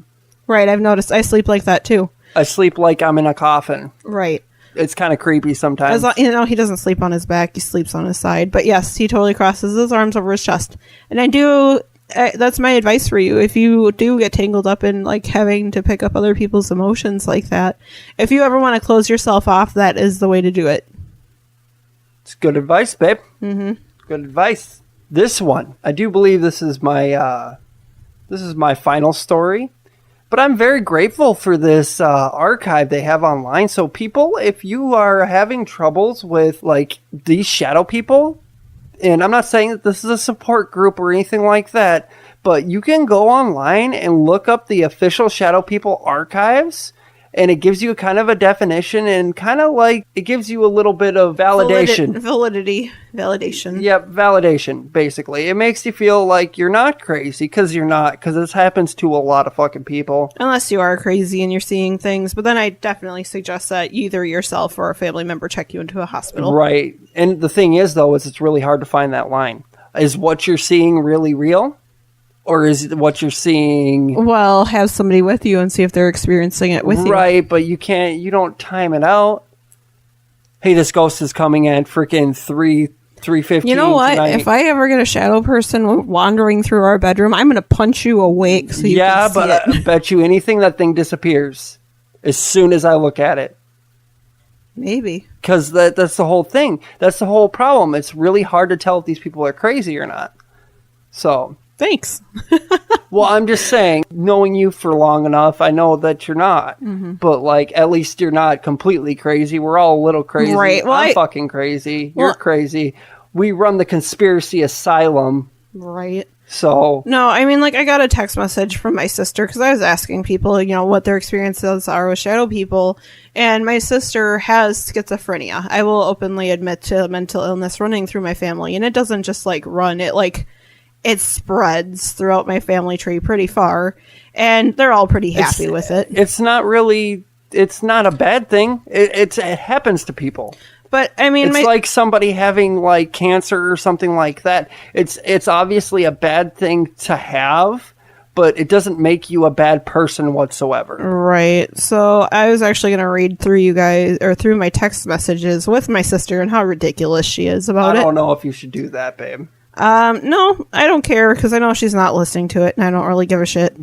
Right. I've noticed I sleep like that too. I sleep like I'm in a coffin. Right. It's kind of creepy sometimes. You know, he doesn't sleep on his back. He sleeps on his side. But yes, he totally crosses his arms over his chest. And I do, that's my advice for you. If you do get tangled up in like having to pick up other people's emotions like that, if you ever want to close yourself off, that is the way to do it. It's good advice, babe. Mm-hmm. Good advice. This one, I do believe this is my final story. But I'm very grateful for this archive they have online. So people, if you are having troubles with like these shadow people, and I'm not saying that this is a support group or anything like that, but you can go online and look up the official Shadow People archives, and it gives you kind of a definition and kind of like it gives you a little bit of validation. Validation. Yep, validation, basically. It makes you feel like you're not crazy, because you're not, because this happens to a lot of fucking people. Unless you are crazy and you're seeing things, but then I definitely suggest that either yourself or a family member check you into a hospital. Right. And the thing is, though, is it's really hard to find that line. Is what you're seeing really real? Or is it what you're seeing? Well, have somebody with you and see if they're experiencing it with you. Right, but you don't time it out. Hey, this ghost is coming at freaking 3:15. You know what? Tonight. If I ever get a shadow person wandering through our bedroom, I'm going to punch you awake so you can see but it. I bet you anything that thing disappears as soon as I look at it. Maybe. Because that's the whole thing. That's the whole problem. It's really hard to tell if these people are crazy or not. So... Thanks. Well, I'm just saying, knowing you for long enough, I know that you're not. Mm-hmm. But, like, at least you're not completely crazy. We're all a little crazy. Right. Well, I'm fucking crazy. You're crazy. We run the conspiracy asylum. Right. So. No, I mean, like, I got a text message from my sister because I was asking people, you know, what their experiences are with shadow people. And my sister has schizophrenia. I will openly admit to mental illness running through my family. And it doesn't just, like, run. It spreads throughout my family tree pretty far, and they're all pretty happy with it. It's not a bad thing. It happens to people. But I mean, it's like somebody having like cancer or something like that. It's obviously a bad thing to have, but it doesn't make you a bad person whatsoever. Right. So I was actually going to read through you guys or through my text messages with my sister and how ridiculous she is about it. I don't know if you should do that, babe. No, I don't care because I know she's not listening to it and I don't really give a shit.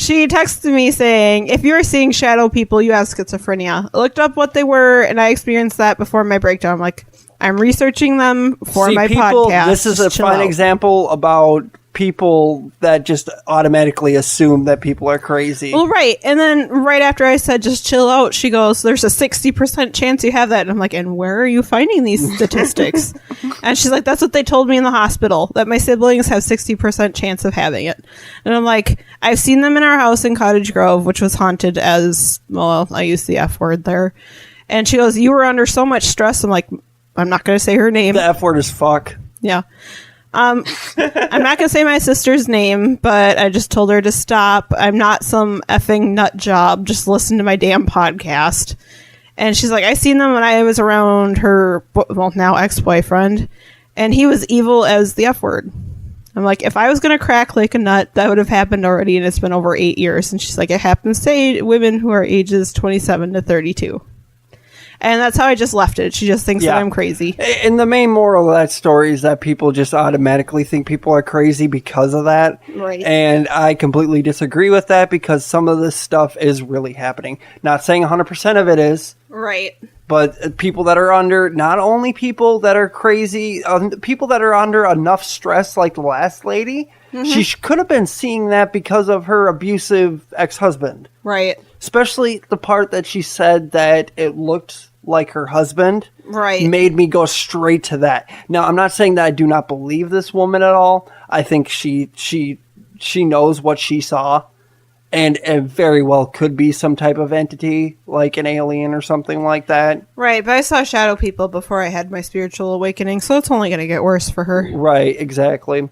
She texted me saying, if you're seeing shadow people, you have schizophrenia. I looked up what they were, and I experienced that before my breakdown. I'm like, I'm researching them for my podcast. This is a Just chill fine out. example about people that just automatically assume that people are crazy. Well, right. And then right after I said, just chill out, she goes, there's a 60% chance you have that. And I'm like, and where are you finding these statistics? And she's like, that's what they told me in the hospital, that my siblings have 60% chance of having it. And I'm like, I've seen them in our house in Cottage Grove, which was haunted as, well, I used the F word there. And she goes, you were under so much stress. I'm like, I'm not going to say her name. The F word is fuck. Yeah. I'm not going to say my sister's name, but I just told her to stop. I'm not some effing nut job. Just listen to my damn podcast. And she's like, I seen them when I was around her, well, now ex-boyfriend, and he was evil as the F word. I'm like, if I was going to crack like a nut, that would have happened already, and it's been over 8 years. And she's like, it happens to women who are ages 27 to 32. And that's how I just left it. She just thinks that I'm crazy. And the main moral of that story is that people just automatically think people are crazy because of that. Right. And I completely disagree with that because some of this stuff is really happening. Not saying 100% of it is. Right. But people that are under, not only people that are crazy, people that are under enough stress like the last lady, she could have been seeing that because of her abusive ex-husband. Right. Especially the part that she said that it looked like her husband. Right. Made me go straight to that. Now, I'm not saying that I do not believe this woman at all. I think she knows what she saw. And it very well could be some type of entity, like an alien or something like that. Right, but I saw shadow people before I had my spiritual awakening, so it's only going to get worse for her. Right, exactly.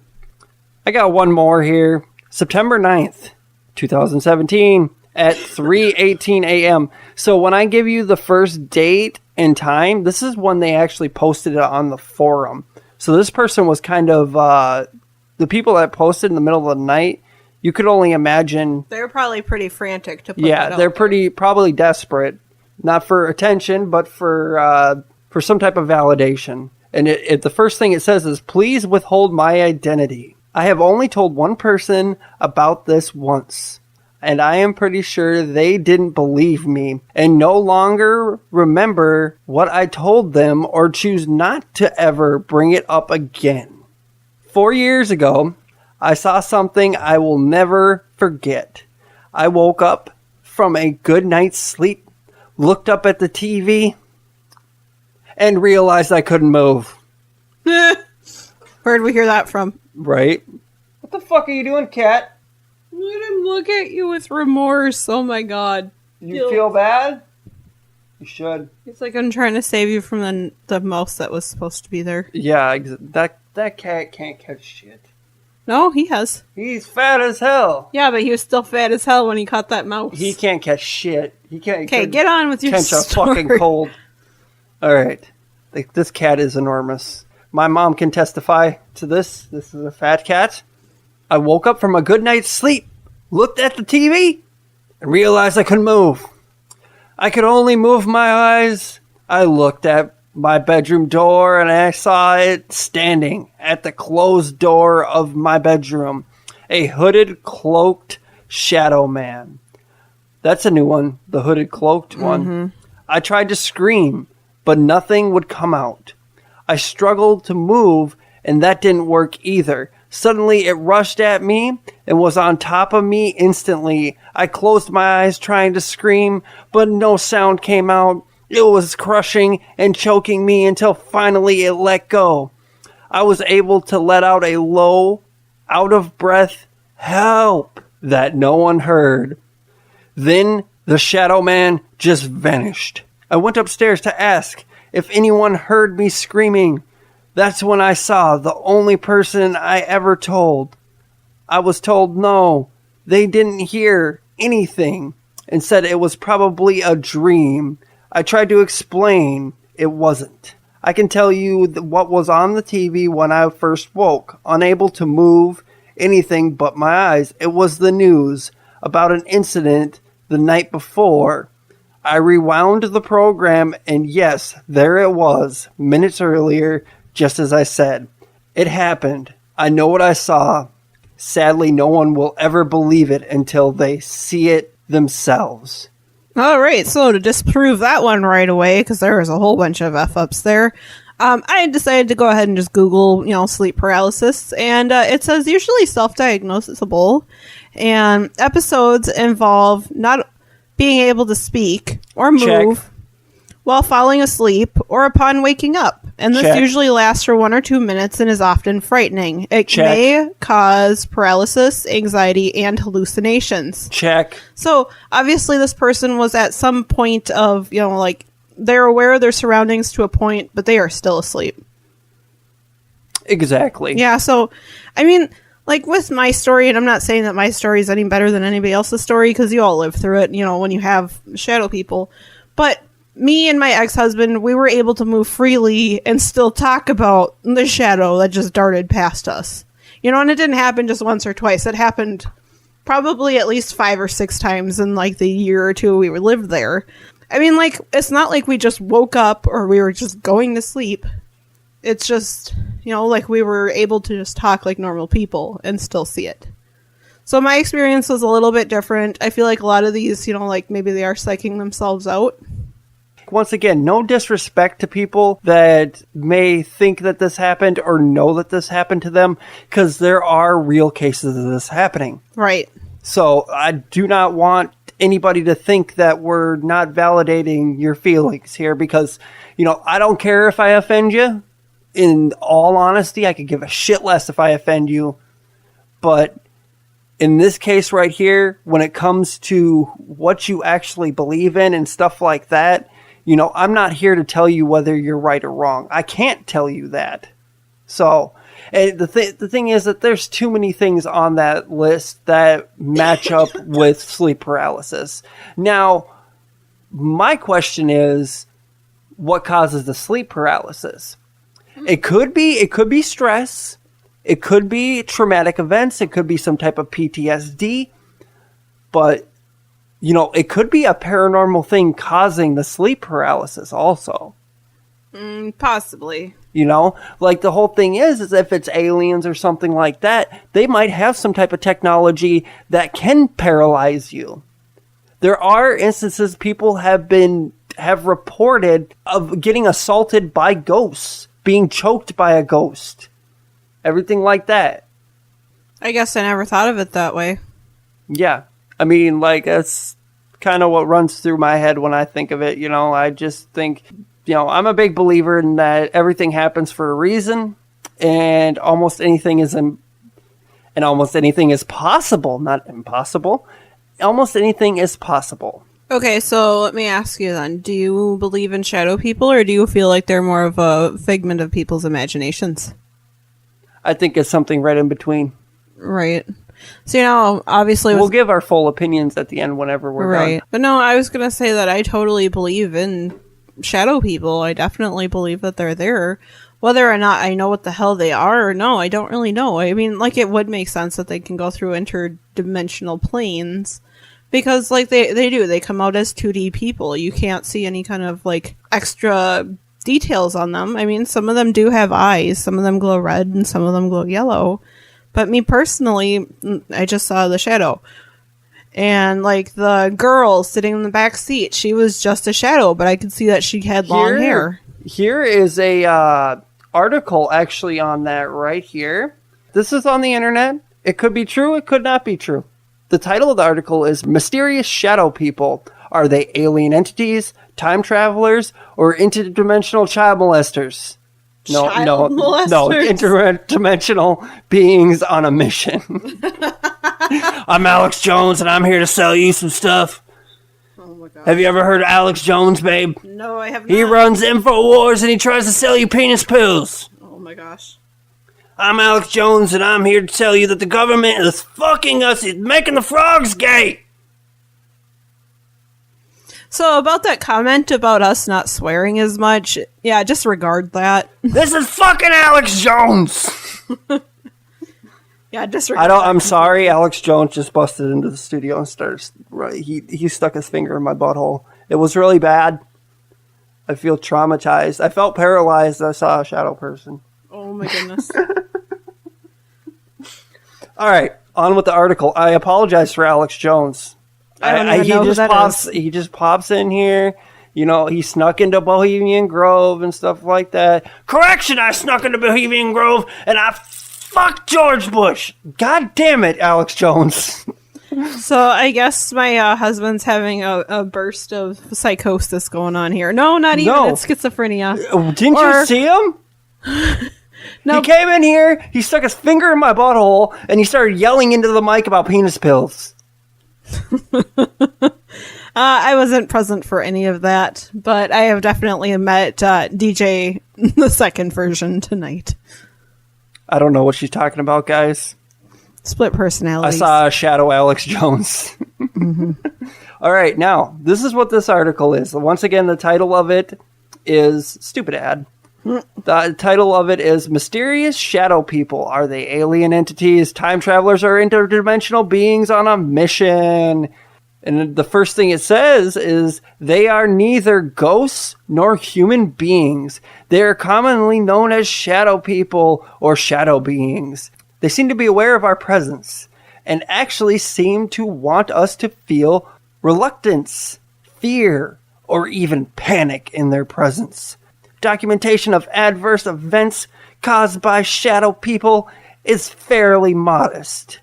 I got one more here. September 9th, 2017 at 3:18 a.m. So when I give you the first date and time, this is when they actually posted it on the forum. So this person was kind of, the people that posted in the middle of the night, you could only imagine. They're probably pretty frantic to put that out They're there. probably desperate, not for attention, but for some type of validation. And the first thing it says is, please withhold my identity. I have only told one person about this once, and I am pretty sure they didn't believe me and no longer remember what I told them or choose not to ever bring it up again. 4 years ago, I saw something I will never forget. I woke up from a good night's sleep, looked up at the TV, and realized I couldn't move. Where'd we hear that from? Right? What the fuck are you doing, cat? Let him look at you with remorse. Oh my god. You feel bad? You should. It's like I'm trying to save you from the mouse that was supposed to be there. Yeah, that cat can't catch shit. No, he has. He's fat as hell. Yeah, but he was still fat as hell when he caught that mouse. He can't catch shit. He can't. Okay, get on with your catch story. a fucking cold. All right, this cat is enormous. My mom can testify to this. This is a fat cat. I woke up from a good night's sleep, looked at the TV, and realized I couldn't move. I could only move my eyes. I looked at my bedroom door and I saw it standing at the closed door of my bedroom. A hooded, cloaked shadow man. That's a new one, the hooded, cloaked one. I tried to scream, but nothing would come out. I struggled to move, and that didn't work either. Suddenly, it rushed at me and was on top of me instantly. I closed my eyes trying to scream, but no sound came out. It was crushing and choking me until finally it let go. I was able to let out a low, out-of-breath help that no one heard. Then the shadow man just vanished. I went upstairs to ask if anyone heard me screaming. That's when I saw the only person I ever told. I was told no, they didn't hear anything and said it was probably a dream. I tried to explain. It wasn't. I can tell you what was on the TV when I first woke, unable to move anything but my eyes. It was the news about an incident the night before. I rewound the program, and yes, there it was, minutes earlier, just as I said. It happened. I know what I saw. Sadly, no one will ever believe it until they see it themselves. All right, so to disprove that one right away, because there was a whole bunch of F-ups there, I decided to go ahead and just Google, sleep paralysis, and it says usually self-diagnosable, and episodes involve not being able to speak or move Check. while falling asleep or upon waking up. And this Check. usually lasts for 1 or 2 minutes and is often frightening. It Check. may cause paralysis, anxiety, and hallucinations. Check. So obviously this person was at some point of, they're aware of their surroundings to a point, but they are still asleep. Exactly. Yeah, so, with my story, and I'm not saying that my story is any better than anybody else's story, because you all live through it, when you have shadow people. But me and my ex-husband, we were able to move freely and still talk about the shadow that just darted past us. And it didn't happen just once or twice. It happened probably at least 5 or 6 times in, the year or two we lived there. It's not like we just woke up or we were just going to sleep. It's just, we were able to just talk like normal people and still see it. So my experience was a little bit different. I feel like a lot of these, maybe they are psyching themselves out. Once again, no disrespect to people that may think that this happened or know that this happened to them, because there are real cases of this happening. Right. So I do not want anybody to think that we're not validating your feelings here, because, I don't care if I offend you. In all honesty, I could give a shit less if I offend you. But in this case right here, when it comes to what you actually believe in and stuff like that, I'm not here to tell you whether you're right or wrong. I can't tell you that. So, and the thing is that there's too many things on that list that match up with sleep paralysis. Now, my question is, what causes the sleep paralysis? It could be stress. It could be traumatic events. It could be some type of PTSD. But it could be a paranormal thing causing the sleep paralysis also. Possibly. The whole thing is if it's aliens or something like that, they might have some type of technology that can paralyze you. There are instances people have reported of getting assaulted by ghosts, being choked by a ghost, everything like that. I guess I never thought of it that way. Yeah. That's kind of what runs through my head when I think of it. I just think, I'm a big believer in that everything happens for a reason, and almost anything is possible, not impossible. Almost anything is possible. Okay, so let me ask you then. Do you believe in shadow people, or do you feel like they're more of a figment of people's imaginations? I think it's something right in between. Right. So, obviously... We'll give our full opinions at the end whenever we're done. But no, I was going to say that I totally believe in shadow people. I definitely believe that they're there. Whether or not I know what the hell they are or no, I don't really know. It would make sense that they can go through interdimensional planes. Because, they do. They come out as 2D people. You can't see any kind of, extra details on them. Some of them do have eyes. Some of them glow red and some of them glow yellow. But me personally, I just saw the shadow. And, the girl sitting in the back seat, she was just a shadow, but I could see that she had long hair. Here is a article actually on that right here. This is on the internet. It could be true, it could not be true. The title of the article is Mysterious Shadow People. Are they alien entities, time travelers, or interdimensional child molesters? No, interdimensional beings on a mission. I'm Alex Jones, and I'm here to sell you some stuff. Oh my god. Have you ever heard of Alex Jones, babe? No, I have not. He runs InfoWars, and he tries to sell you penis pills. Oh my gosh. I'm Alex Jones, and I'm here to tell you that the government is fucking us. It's making the frogs gay. So about that comment about us not swearing as much, yeah, disregard that. This is fucking Alex Jones. Yeah, disregard. I'm sorry, Alex Jones just busted into the studio and started. He stuck his finger in my butthole. It was really bad. I feel traumatized. I felt paralyzed. I saw a shadow person. Oh my goodness. All right, on with the article. I apologize for Alex Jones. I don't even know who that is. He just pops in here. You know, he snuck into Bohemian Grove and stuff like that. Correction, I snuck into Bohemian Grove and I fucked George Bush. God damn it, Alex Jones. So I guess my husband's having a burst of psychosis going on here. No, not even. No. It's schizophrenia. Didn't you see him? No. He came in here, he stuck his finger in my butthole, and he started yelling into the mic about penis pills. I wasn't present for any of that, but I have definitely met DJ the second version tonight. I don't know what she's talking about, guys. Split I personalities. saw a shadow Alex Jones. All right, now, this is what this article is. Once again, the title of it is Stupid Ad. The title of it is Mysterious Shadow People. Are they alien entities, time travelers, or interdimensional beings on a mission? And the first thing it says is they are neither ghosts nor human beings. They are commonly known as shadow people or shadow beings. They seem to be aware of our presence and actually seem to want us to feel reluctance, fear, or even panic in their presence. Documentation of adverse events caused by shadow people is fairly modest.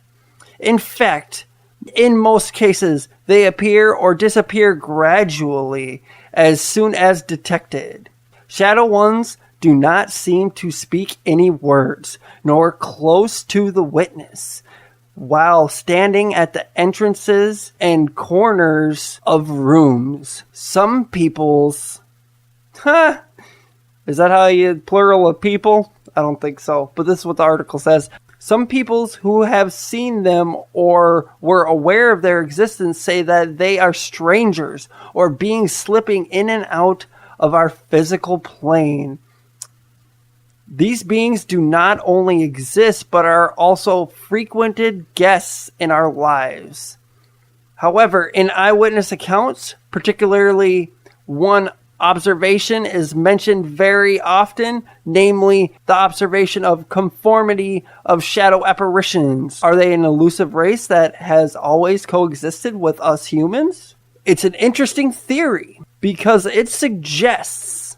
In fact, in most cases, they appear or disappear gradually as soon as detected. Shadow ones do not seem to speak any words, nor close to the witness, while standing at the entrances and corners of rooms. Some people's... Is that how you plural of people? I don't think so. But this is what the article says. Some peoples who have seen them or were aware of their existence say that they are strangers or beings slipping in and out of our physical plane. These beings do not only exist, but are also frequented guests in our lives. However, in eyewitness accounts, particularly one observation is mentioned very often, namely the observation of conformity of shadow apparitions. Are they an elusive race that has always coexisted with us humans? It's an interesting theory because it suggests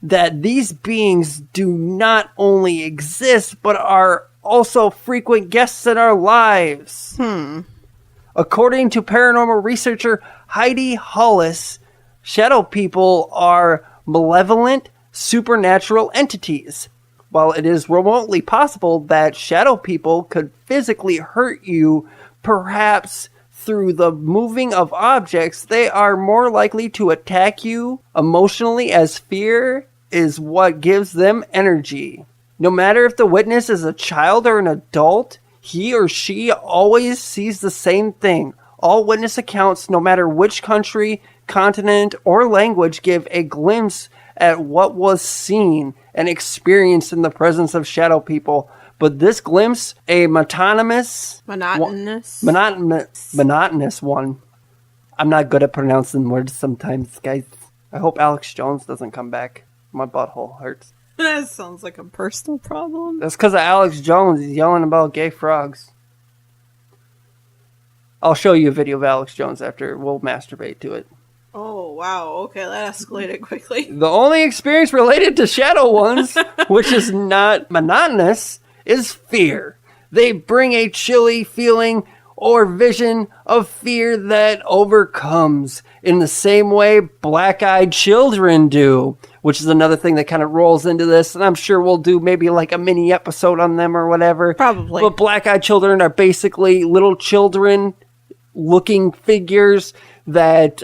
that these beings do not only exist but are also frequent guests in our lives. According to paranormal researcher Heidi Hollis, shadow people are malevolent, supernatural entities. While it is remotely possible that shadow people could physically hurt you, perhaps through the moving of objects, they are more likely to attack you emotionally, as fear is what gives them energy. No matter if the witness is a child or an adult, he or she always sees the same thing. All witness accounts, no matter which country, continent, or language, give a glimpse at what was seen and experienced in the presence of shadow people. But this glimpse, a monotonous one. I'm not good at pronouncing words sometimes, guys. I hope Alex Jones doesn't come back. My butthole hurts. That sounds like a personal problem. That's because of Alex Jones. He's yelling about gay frogs. I'll show you a video of Alex Jones after we'll masturbate to it. Oh, wow. Okay, that escalated quickly. The only experience related to shadow ones, which is not monotonous, is fear. They bring a chilly feeling or vision of fear that overcomes in the same way black-eyed children do, which is another thing that kind of rolls into this, and I'm sure we'll do maybe like a mini episode on them or whatever. Probably. But black-eyed children are basically little children looking figures that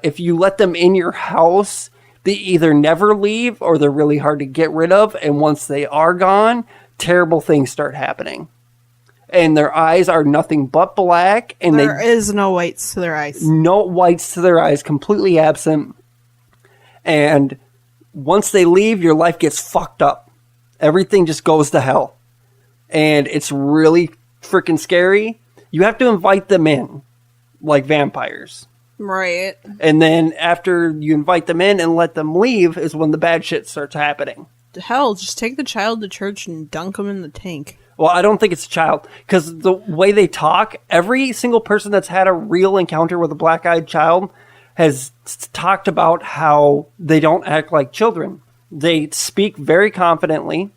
if you let them in your house, they either never leave or they're really hard to get rid of. And once they are gone, terrible things start happening. And their eyes are nothing but black. And there is no whites to their eyes. No whites to their eyes, completely absent. And once they leave, your life gets fucked up. Everything just goes to hell. And it's really freaking scary. You have to invite them in, like vampires. Right. And then after you invite them in and let them leave is when the bad shit starts happening. Hell, just take the child to church and dunk him in the tank. Well, I don't think it's a child because the way they talk, every single person that's had a real encounter with a black-eyed child has talked about how they don't act like children. They speak very confidently.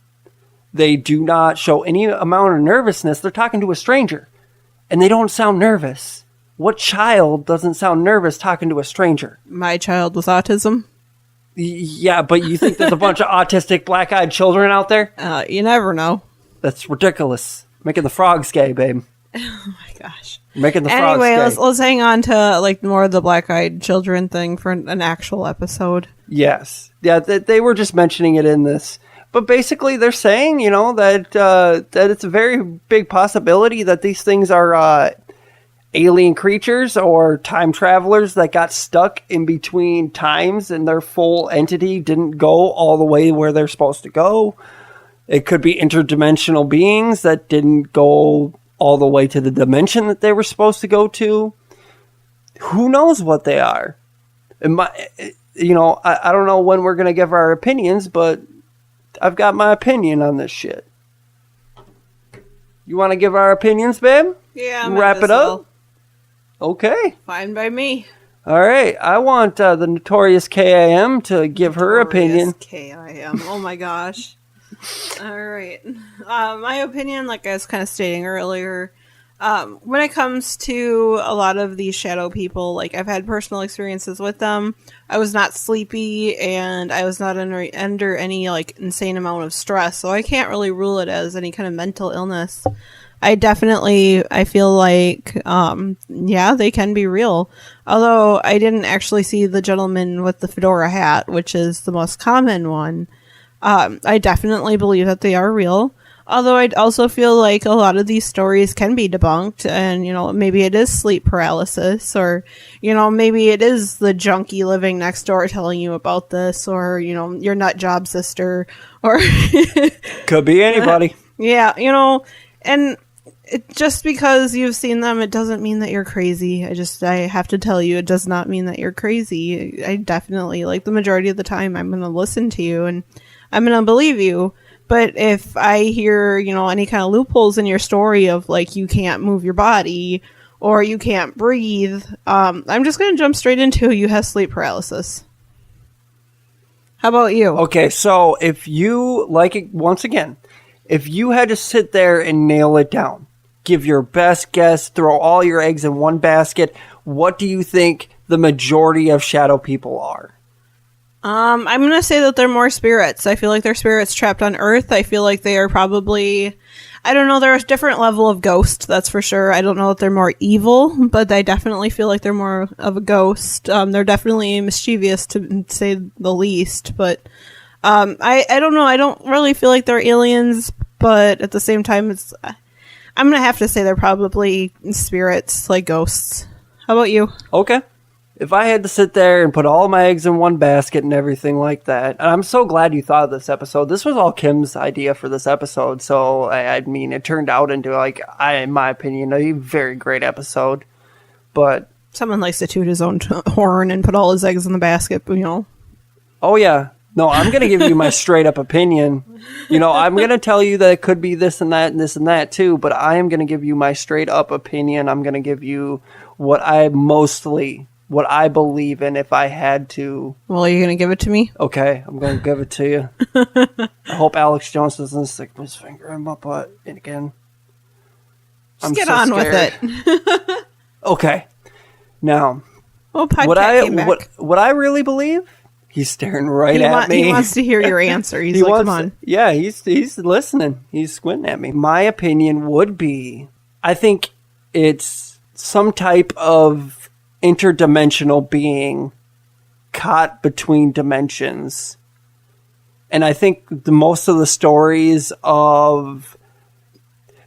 They do not show any amount of nervousness. They're talking to a stranger, and they don't sound nervous. What child doesn't sound nervous talking to a stranger? My child with autism. Yeah, but you think there's a bunch of autistic black-eyed children out there? You never know. That's ridiculous. Making the frogs gay, babe. Oh my gosh. Making the frogs Anyway, gay. let's hang on to like more of the black-eyed children thing for an actual episode. Yes. Yeah, they were just mentioning it in this. But basically they're saying, that that it's a very big possibility that these things are alien creatures or time travelers that got stuck in between times and their full entity didn't go all the way where they're supposed to go. It could be interdimensional beings that didn't go all the way to the dimension that they were supposed to go to. Who knows what they are? I don't know when we're going to give our opinions, but I've got my opinion on this shit. You want to give our opinions, babe? Yeah, wrap it up? Okay. Fine by me. All right. I want the Notorious KIM to give her opinion. KIM. Oh my gosh. All right. My opinion, like I was kind of stating earlier, when it comes to a lot of these shadow people, like I've had personal experiences with them. I was not sleepy and I was not under any like insane amount of stress, so I can't really rule it as any kind of mental illness. I feel like, they can be real. Although I didn't actually see the gentleman with the fedora hat, which is the most common one. I definitely believe that they are real. Although I also feel like a lot of these stories can be debunked and, maybe it is sleep paralysis or, maybe it is the junkie living next door telling you about this or, your nut job sister or... Could be anybody. Yeah, and just because you've seen them, it doesn't mean that you're crazy. I have to tell you, it does not mean that you're crazy. I definitely, like the majority of the time, I'm going to listen to you and I'm going to believe you. But if I hear, any kind of loopholes in your story of like you can't move your body or you can't breathe, I'm just going to jump straight into you have sleep paralysis. How about you? Okay, so if you, once again, if you had to sit there and nail it down, give your best guess, throw all your eggs in one basket, what do you think the majority of shadow people are? I'm going to say that they're more spirits. I feel like they're spirits trapped on Earth. I feel like they are probably, I don't know, they're a different level of ghost, that's for sure. I don't know if they're more evil, but I definitely feel like they're more of a ghost. They're definitely mischievous, to say the least, but I don't know. I don't really feel like they're aliens, but at the same time, I'm going to have to say they're probably spirits, like ghosts. How about you? Okay. If I had to sit there and put all my eggs in one basket and everything like that, and I'm so glad you thought of this episode. This was all Kim's idea for this episode, so I mean, it turned out into, in my opinion, a very great episode. But someone likes to toot his own horn and put all his eggs in the basket, Oh yeah, no, I'm gonna give you my straight up opinion. I'm gonna tell you that it could be this and that and this and that too, but I am gonna give you my straight up opinion. I'm gonna give you what I believe in if I had to. Well, are you going to give it to me? Okay, I'm going to give it to you. I hope Alex Jones doesn't stick his finger in my butt again. Just get on with it. Okay. Now, what I really believe, he's staring right at me. He wants to hear your answer. He's come on. Yeah, he's listening. He's squinting at me. My opinion would be, I think it's some type of interdimensional being caught between dimensions. And I think most of the stories of...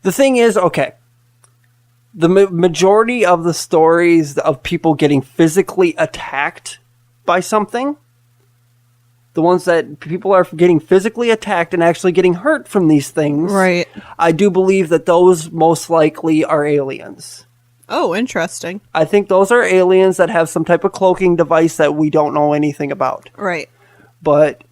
The thing is, okay, the majority of the stories of people getting physically attacked by something, the ones that people are getting physically attacked and actually getting hurt from these things, right? I do believe that those most likely are aliens. Oh, interesting. I think those are aliens that have some type of cloaking device that we don't know anything about. Right. But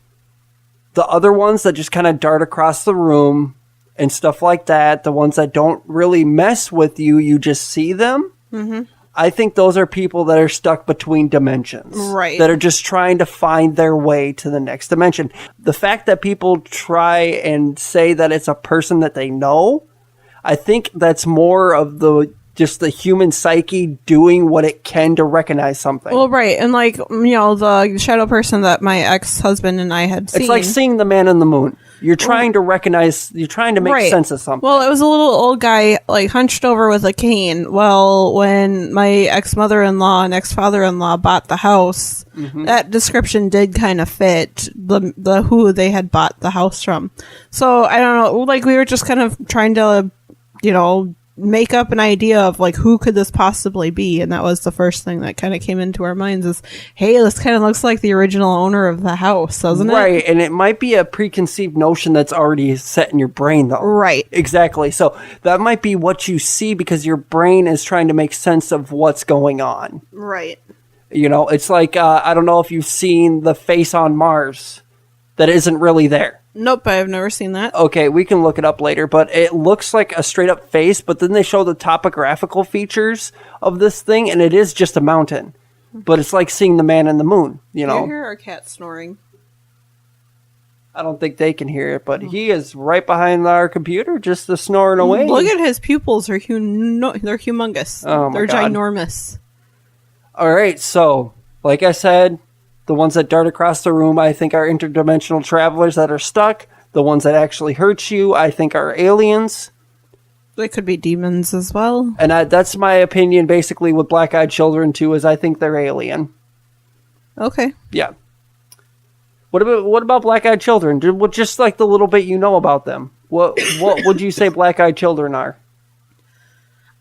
the other ones that just kind of dart across the room and stuff like that, the ones that don't really mess with you, you just see them. Mm-hmm. I think those are people that are stuck between dimensions. Right. That are just trying to find their way to the next dimension. The fact that people try and say that it's a person that they know, I think that's more of just the human psyche doing what it can to recognize something. Well, right. And like, the shadow person that my ex-husband and I had seen. It's like seeing the man in the moon. You're trying to recognize, you're trying to make sense of something. Well, it was a little old guy, like, hunched over with a cane. Well, when my ex-mother-in-law and ex-father-in-law bought the house, that description did kind of fit the who they had bought the house from. So, I don't know, like, we were just kind of trying to, make up an idea of like who could this possibly be, and that was the first thing that kind of came into our minds is, hey, this kind of looks like the original owner of the house, doesn't it? Right, and it might be a preconceived notion that's already set in your brain, though. Right. Exactly. So that might be what you see because your brain is trying to make sense of what's going on. Right. It's like, I don't know if you've seen the face on Mars that isn't really there. Nope, I've never seen that. Okay, we can look it up later, but it looks like a straight up face, but then they show the topographical features of this thing, and it is just a mountain. But it's like seeing the man in the moon, Do you hear our cat snoring? I don't think they can hear it, but he is right behind our computer, just snoring away. Look at his pupils. They're humongous. Oh my They're God. ginormous. All right, so, like I said, the ones that dart across the room, I think, are interdimensional travelers that are stuck. The ones that actually hurt you, I think, are aliens. They could be demons as well. And that's my opinion, basically, with Black-Eyed Children, too, is I think they're alien. Okay. Yeah. What about Black-Eyed Children? Just like the little bit you know about them. What would you say Black-Eyed Children are?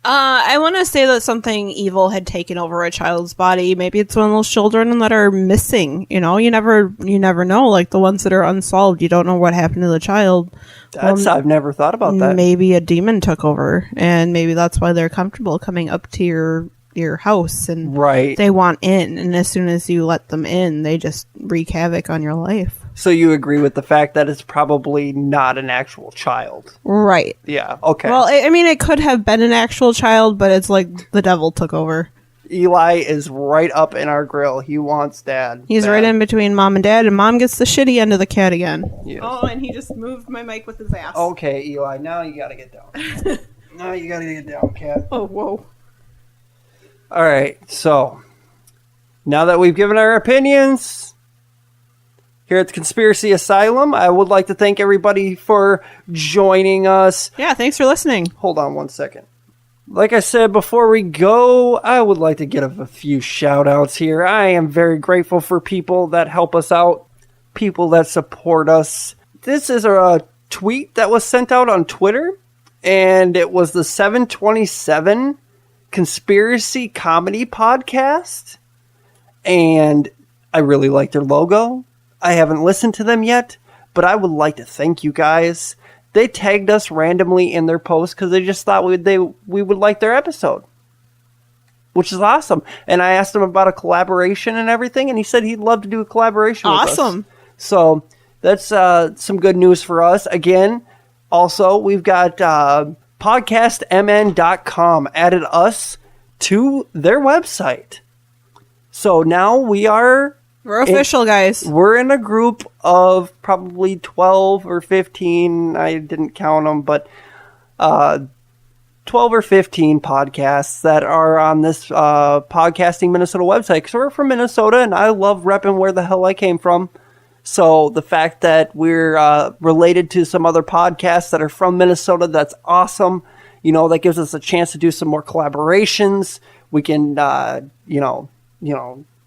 I want to say that something evil had taken over a child's body. Maybe it's one of those children that are missing. You never know. Like the ones that are unsolved, you don't know what happened to the child. I've never thought about that. Maybe a demon took over, and maybe that's why they're comfortable coming up to your house, and they want in. And as soon as you let them in, they just wreak havoc on your life. So you agree with the fact that it's probably not an actual child? Right. Yeah, okay. Well, I mean, it could have been an actual child, but it's like the devil took over. Eli is right up in our grill. He wants dad. He's right in between mom and dad, and mom gets the shitty end of the cat again. Yes. Oh, and he just moved my mic with his ass. Okay, Eli, now you gotta get down. Now you gotta get down, cat. Oh, whoa. All right, so now that we've given our opinions here at the Conspiracy Asylum, I would like to thank everybody for joining us. Yeah, thanks for listening. Hold on one second. Like I said, before we go, I would like to give a few shout outs here. I am very grateful for people that help us out, people that support us. This is a tweet that was sent out on Twitter, and it was the 727 Conspiracy Comedy Podcast, and I really like their logo. I haven't listened to them yet, but I would like to thank you guys. They tagged us randomly in their post because they just thought we would like their episode, which is awesome. And I asked him about a collaboration and everything, and he said he'd love to do a collaboration with us. Awesome. So that's some good news for us. Again, also, we've got podcastmn.com added us to their website. So now we're official, guys. We're in a group of probably 12 or 15. I didn't count them, but 12 or 15 podcasts that are on this Podcasting Minnesota website. Because we're from Minnesota, and I love repping where the hell I came from. So the fact that we're related to some other podcasts that are from Minnesota, that's awesome. That gives us a chance to do some more collaborations. We can,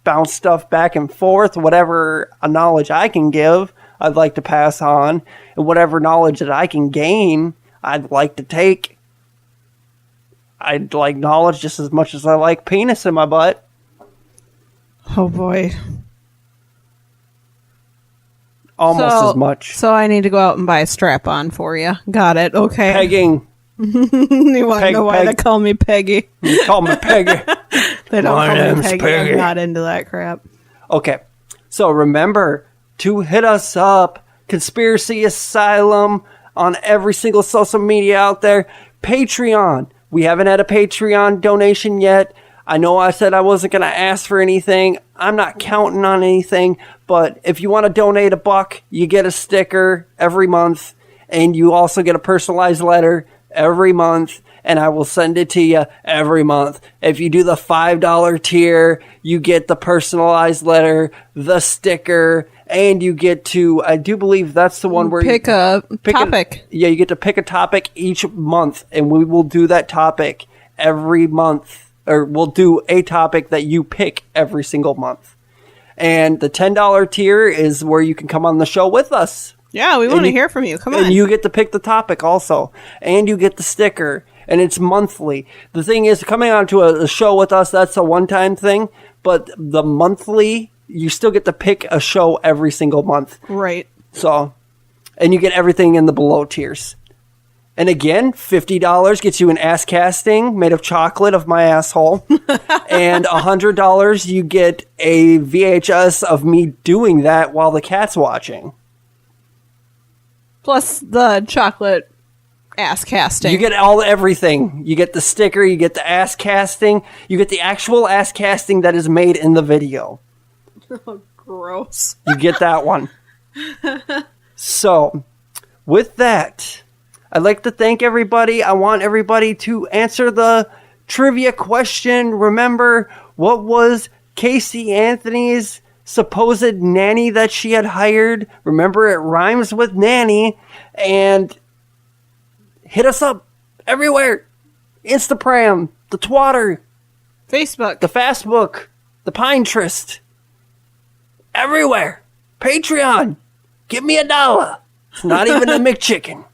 bounce stuff back and forth. Whatever knowledge I can give, I'd like to pass on. And whatever knowledge that I can gain, I'd like to take. I'd like knowledge just as much as I like penis in my butt. Oh, boy. Almost as much. So I need to go out and buy a strap-on for you. Got it. Okay. Pegging. You want to know why they call me Peggy? You call me Peggy. They don't My call me name's Peggy. Peggy. I'm not into that crap. Okay. So remember to hit us up, Conspiracy Asylum, on every single social media out there. Patreon. We haven't had a Patreon donation yet. I know I said I wasn't going to ask for anything. I'm not counting on anything. But if you want to donate $1, you get a sticker every month. And you also get a personalized letter every month. And I will send it to you every month. If you do the $5 tier, you get the personalized letter, the sticker, and you get to, I do believe that's the one where pick a topic. Yeah, you get to pick a topic each month, and we will do that topic every month, or we'll do a topic that you pick every single month. And the $10 tier is where you can come on the show with us. Yeah, we want to hear from you. Come on. And you get to pick the topic also, and you get the sticker. And it's monthly. The thing is, coming on to a show with us, that's a one-time thing. But the monthly, you still get to pick a show every single month. Right. So, and you get everything in the below tiers. And again, $50 gets you an ass casting made of chocolate of my asshole. And $100, you get a VHS of me doing that while the cat's watching. Plus the chocolate ass casting. You get everything. You get the sticker, you get the ass casting, you get the actual ass casting that is made in the video. Oh, gross. You get that one. So, with that, I'd like to thank everybody. I want everybody to answer the trivia question. Remember, what was Casey Anthony's supposed nanny that she had hired? Remember, it rhymes with nanny. And hit us up everywhere. Instagram, the Twatter, Facebook, the Fastbook, the Pinterest. Everywhere. Patreon. Give me $1. It's not even a McChicken.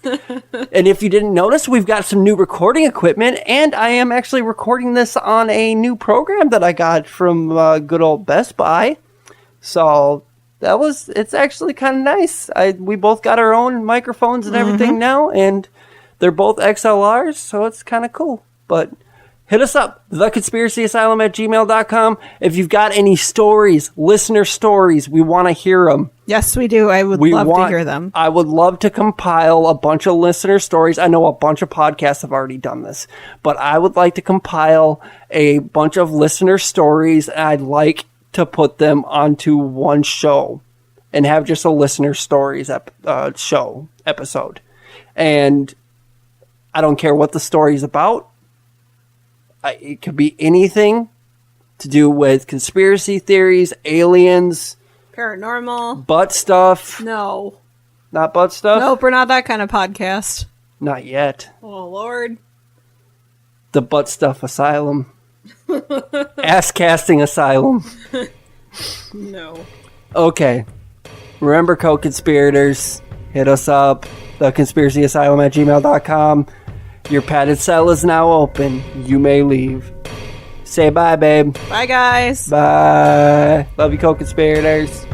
And if you didn't notice, we've got some new recording equipment, and I am actually recording this on a new program that I got from good old Best Buy. So it's actually kind of nice. We both got our own microphones and everything now, and they're both XLRs, so it's kind of cool. But hit us up, theconspiracyasylum@gmail.com. If you've got any stories, listener stories, we want to hear them. Yes, we do. I would love to hear them. I would love to compile a bunch of listener stories. I know a bunch of podcasts have already done this, but I would like to compile a bunch of listener stories, and I'd like to put them onto one show and have just a listener stories show episode. And I don't care what the story is about. It could be anything to do with conspiracy theories, aliens, paranormal, butt stuff. No. Not butt stuff? Nope, we're not that kind of podcast. Not yet. Oh, Lord. The butt stuff asylum. Ass casting asylum. No. Okay. Remember, co-conspirators, hit us up. theconspiracyasylum@gmail.com. Your padded cell is now open. You may leave. Say bye, babe. Bye, guys. Bye. Love you, co-conspirators.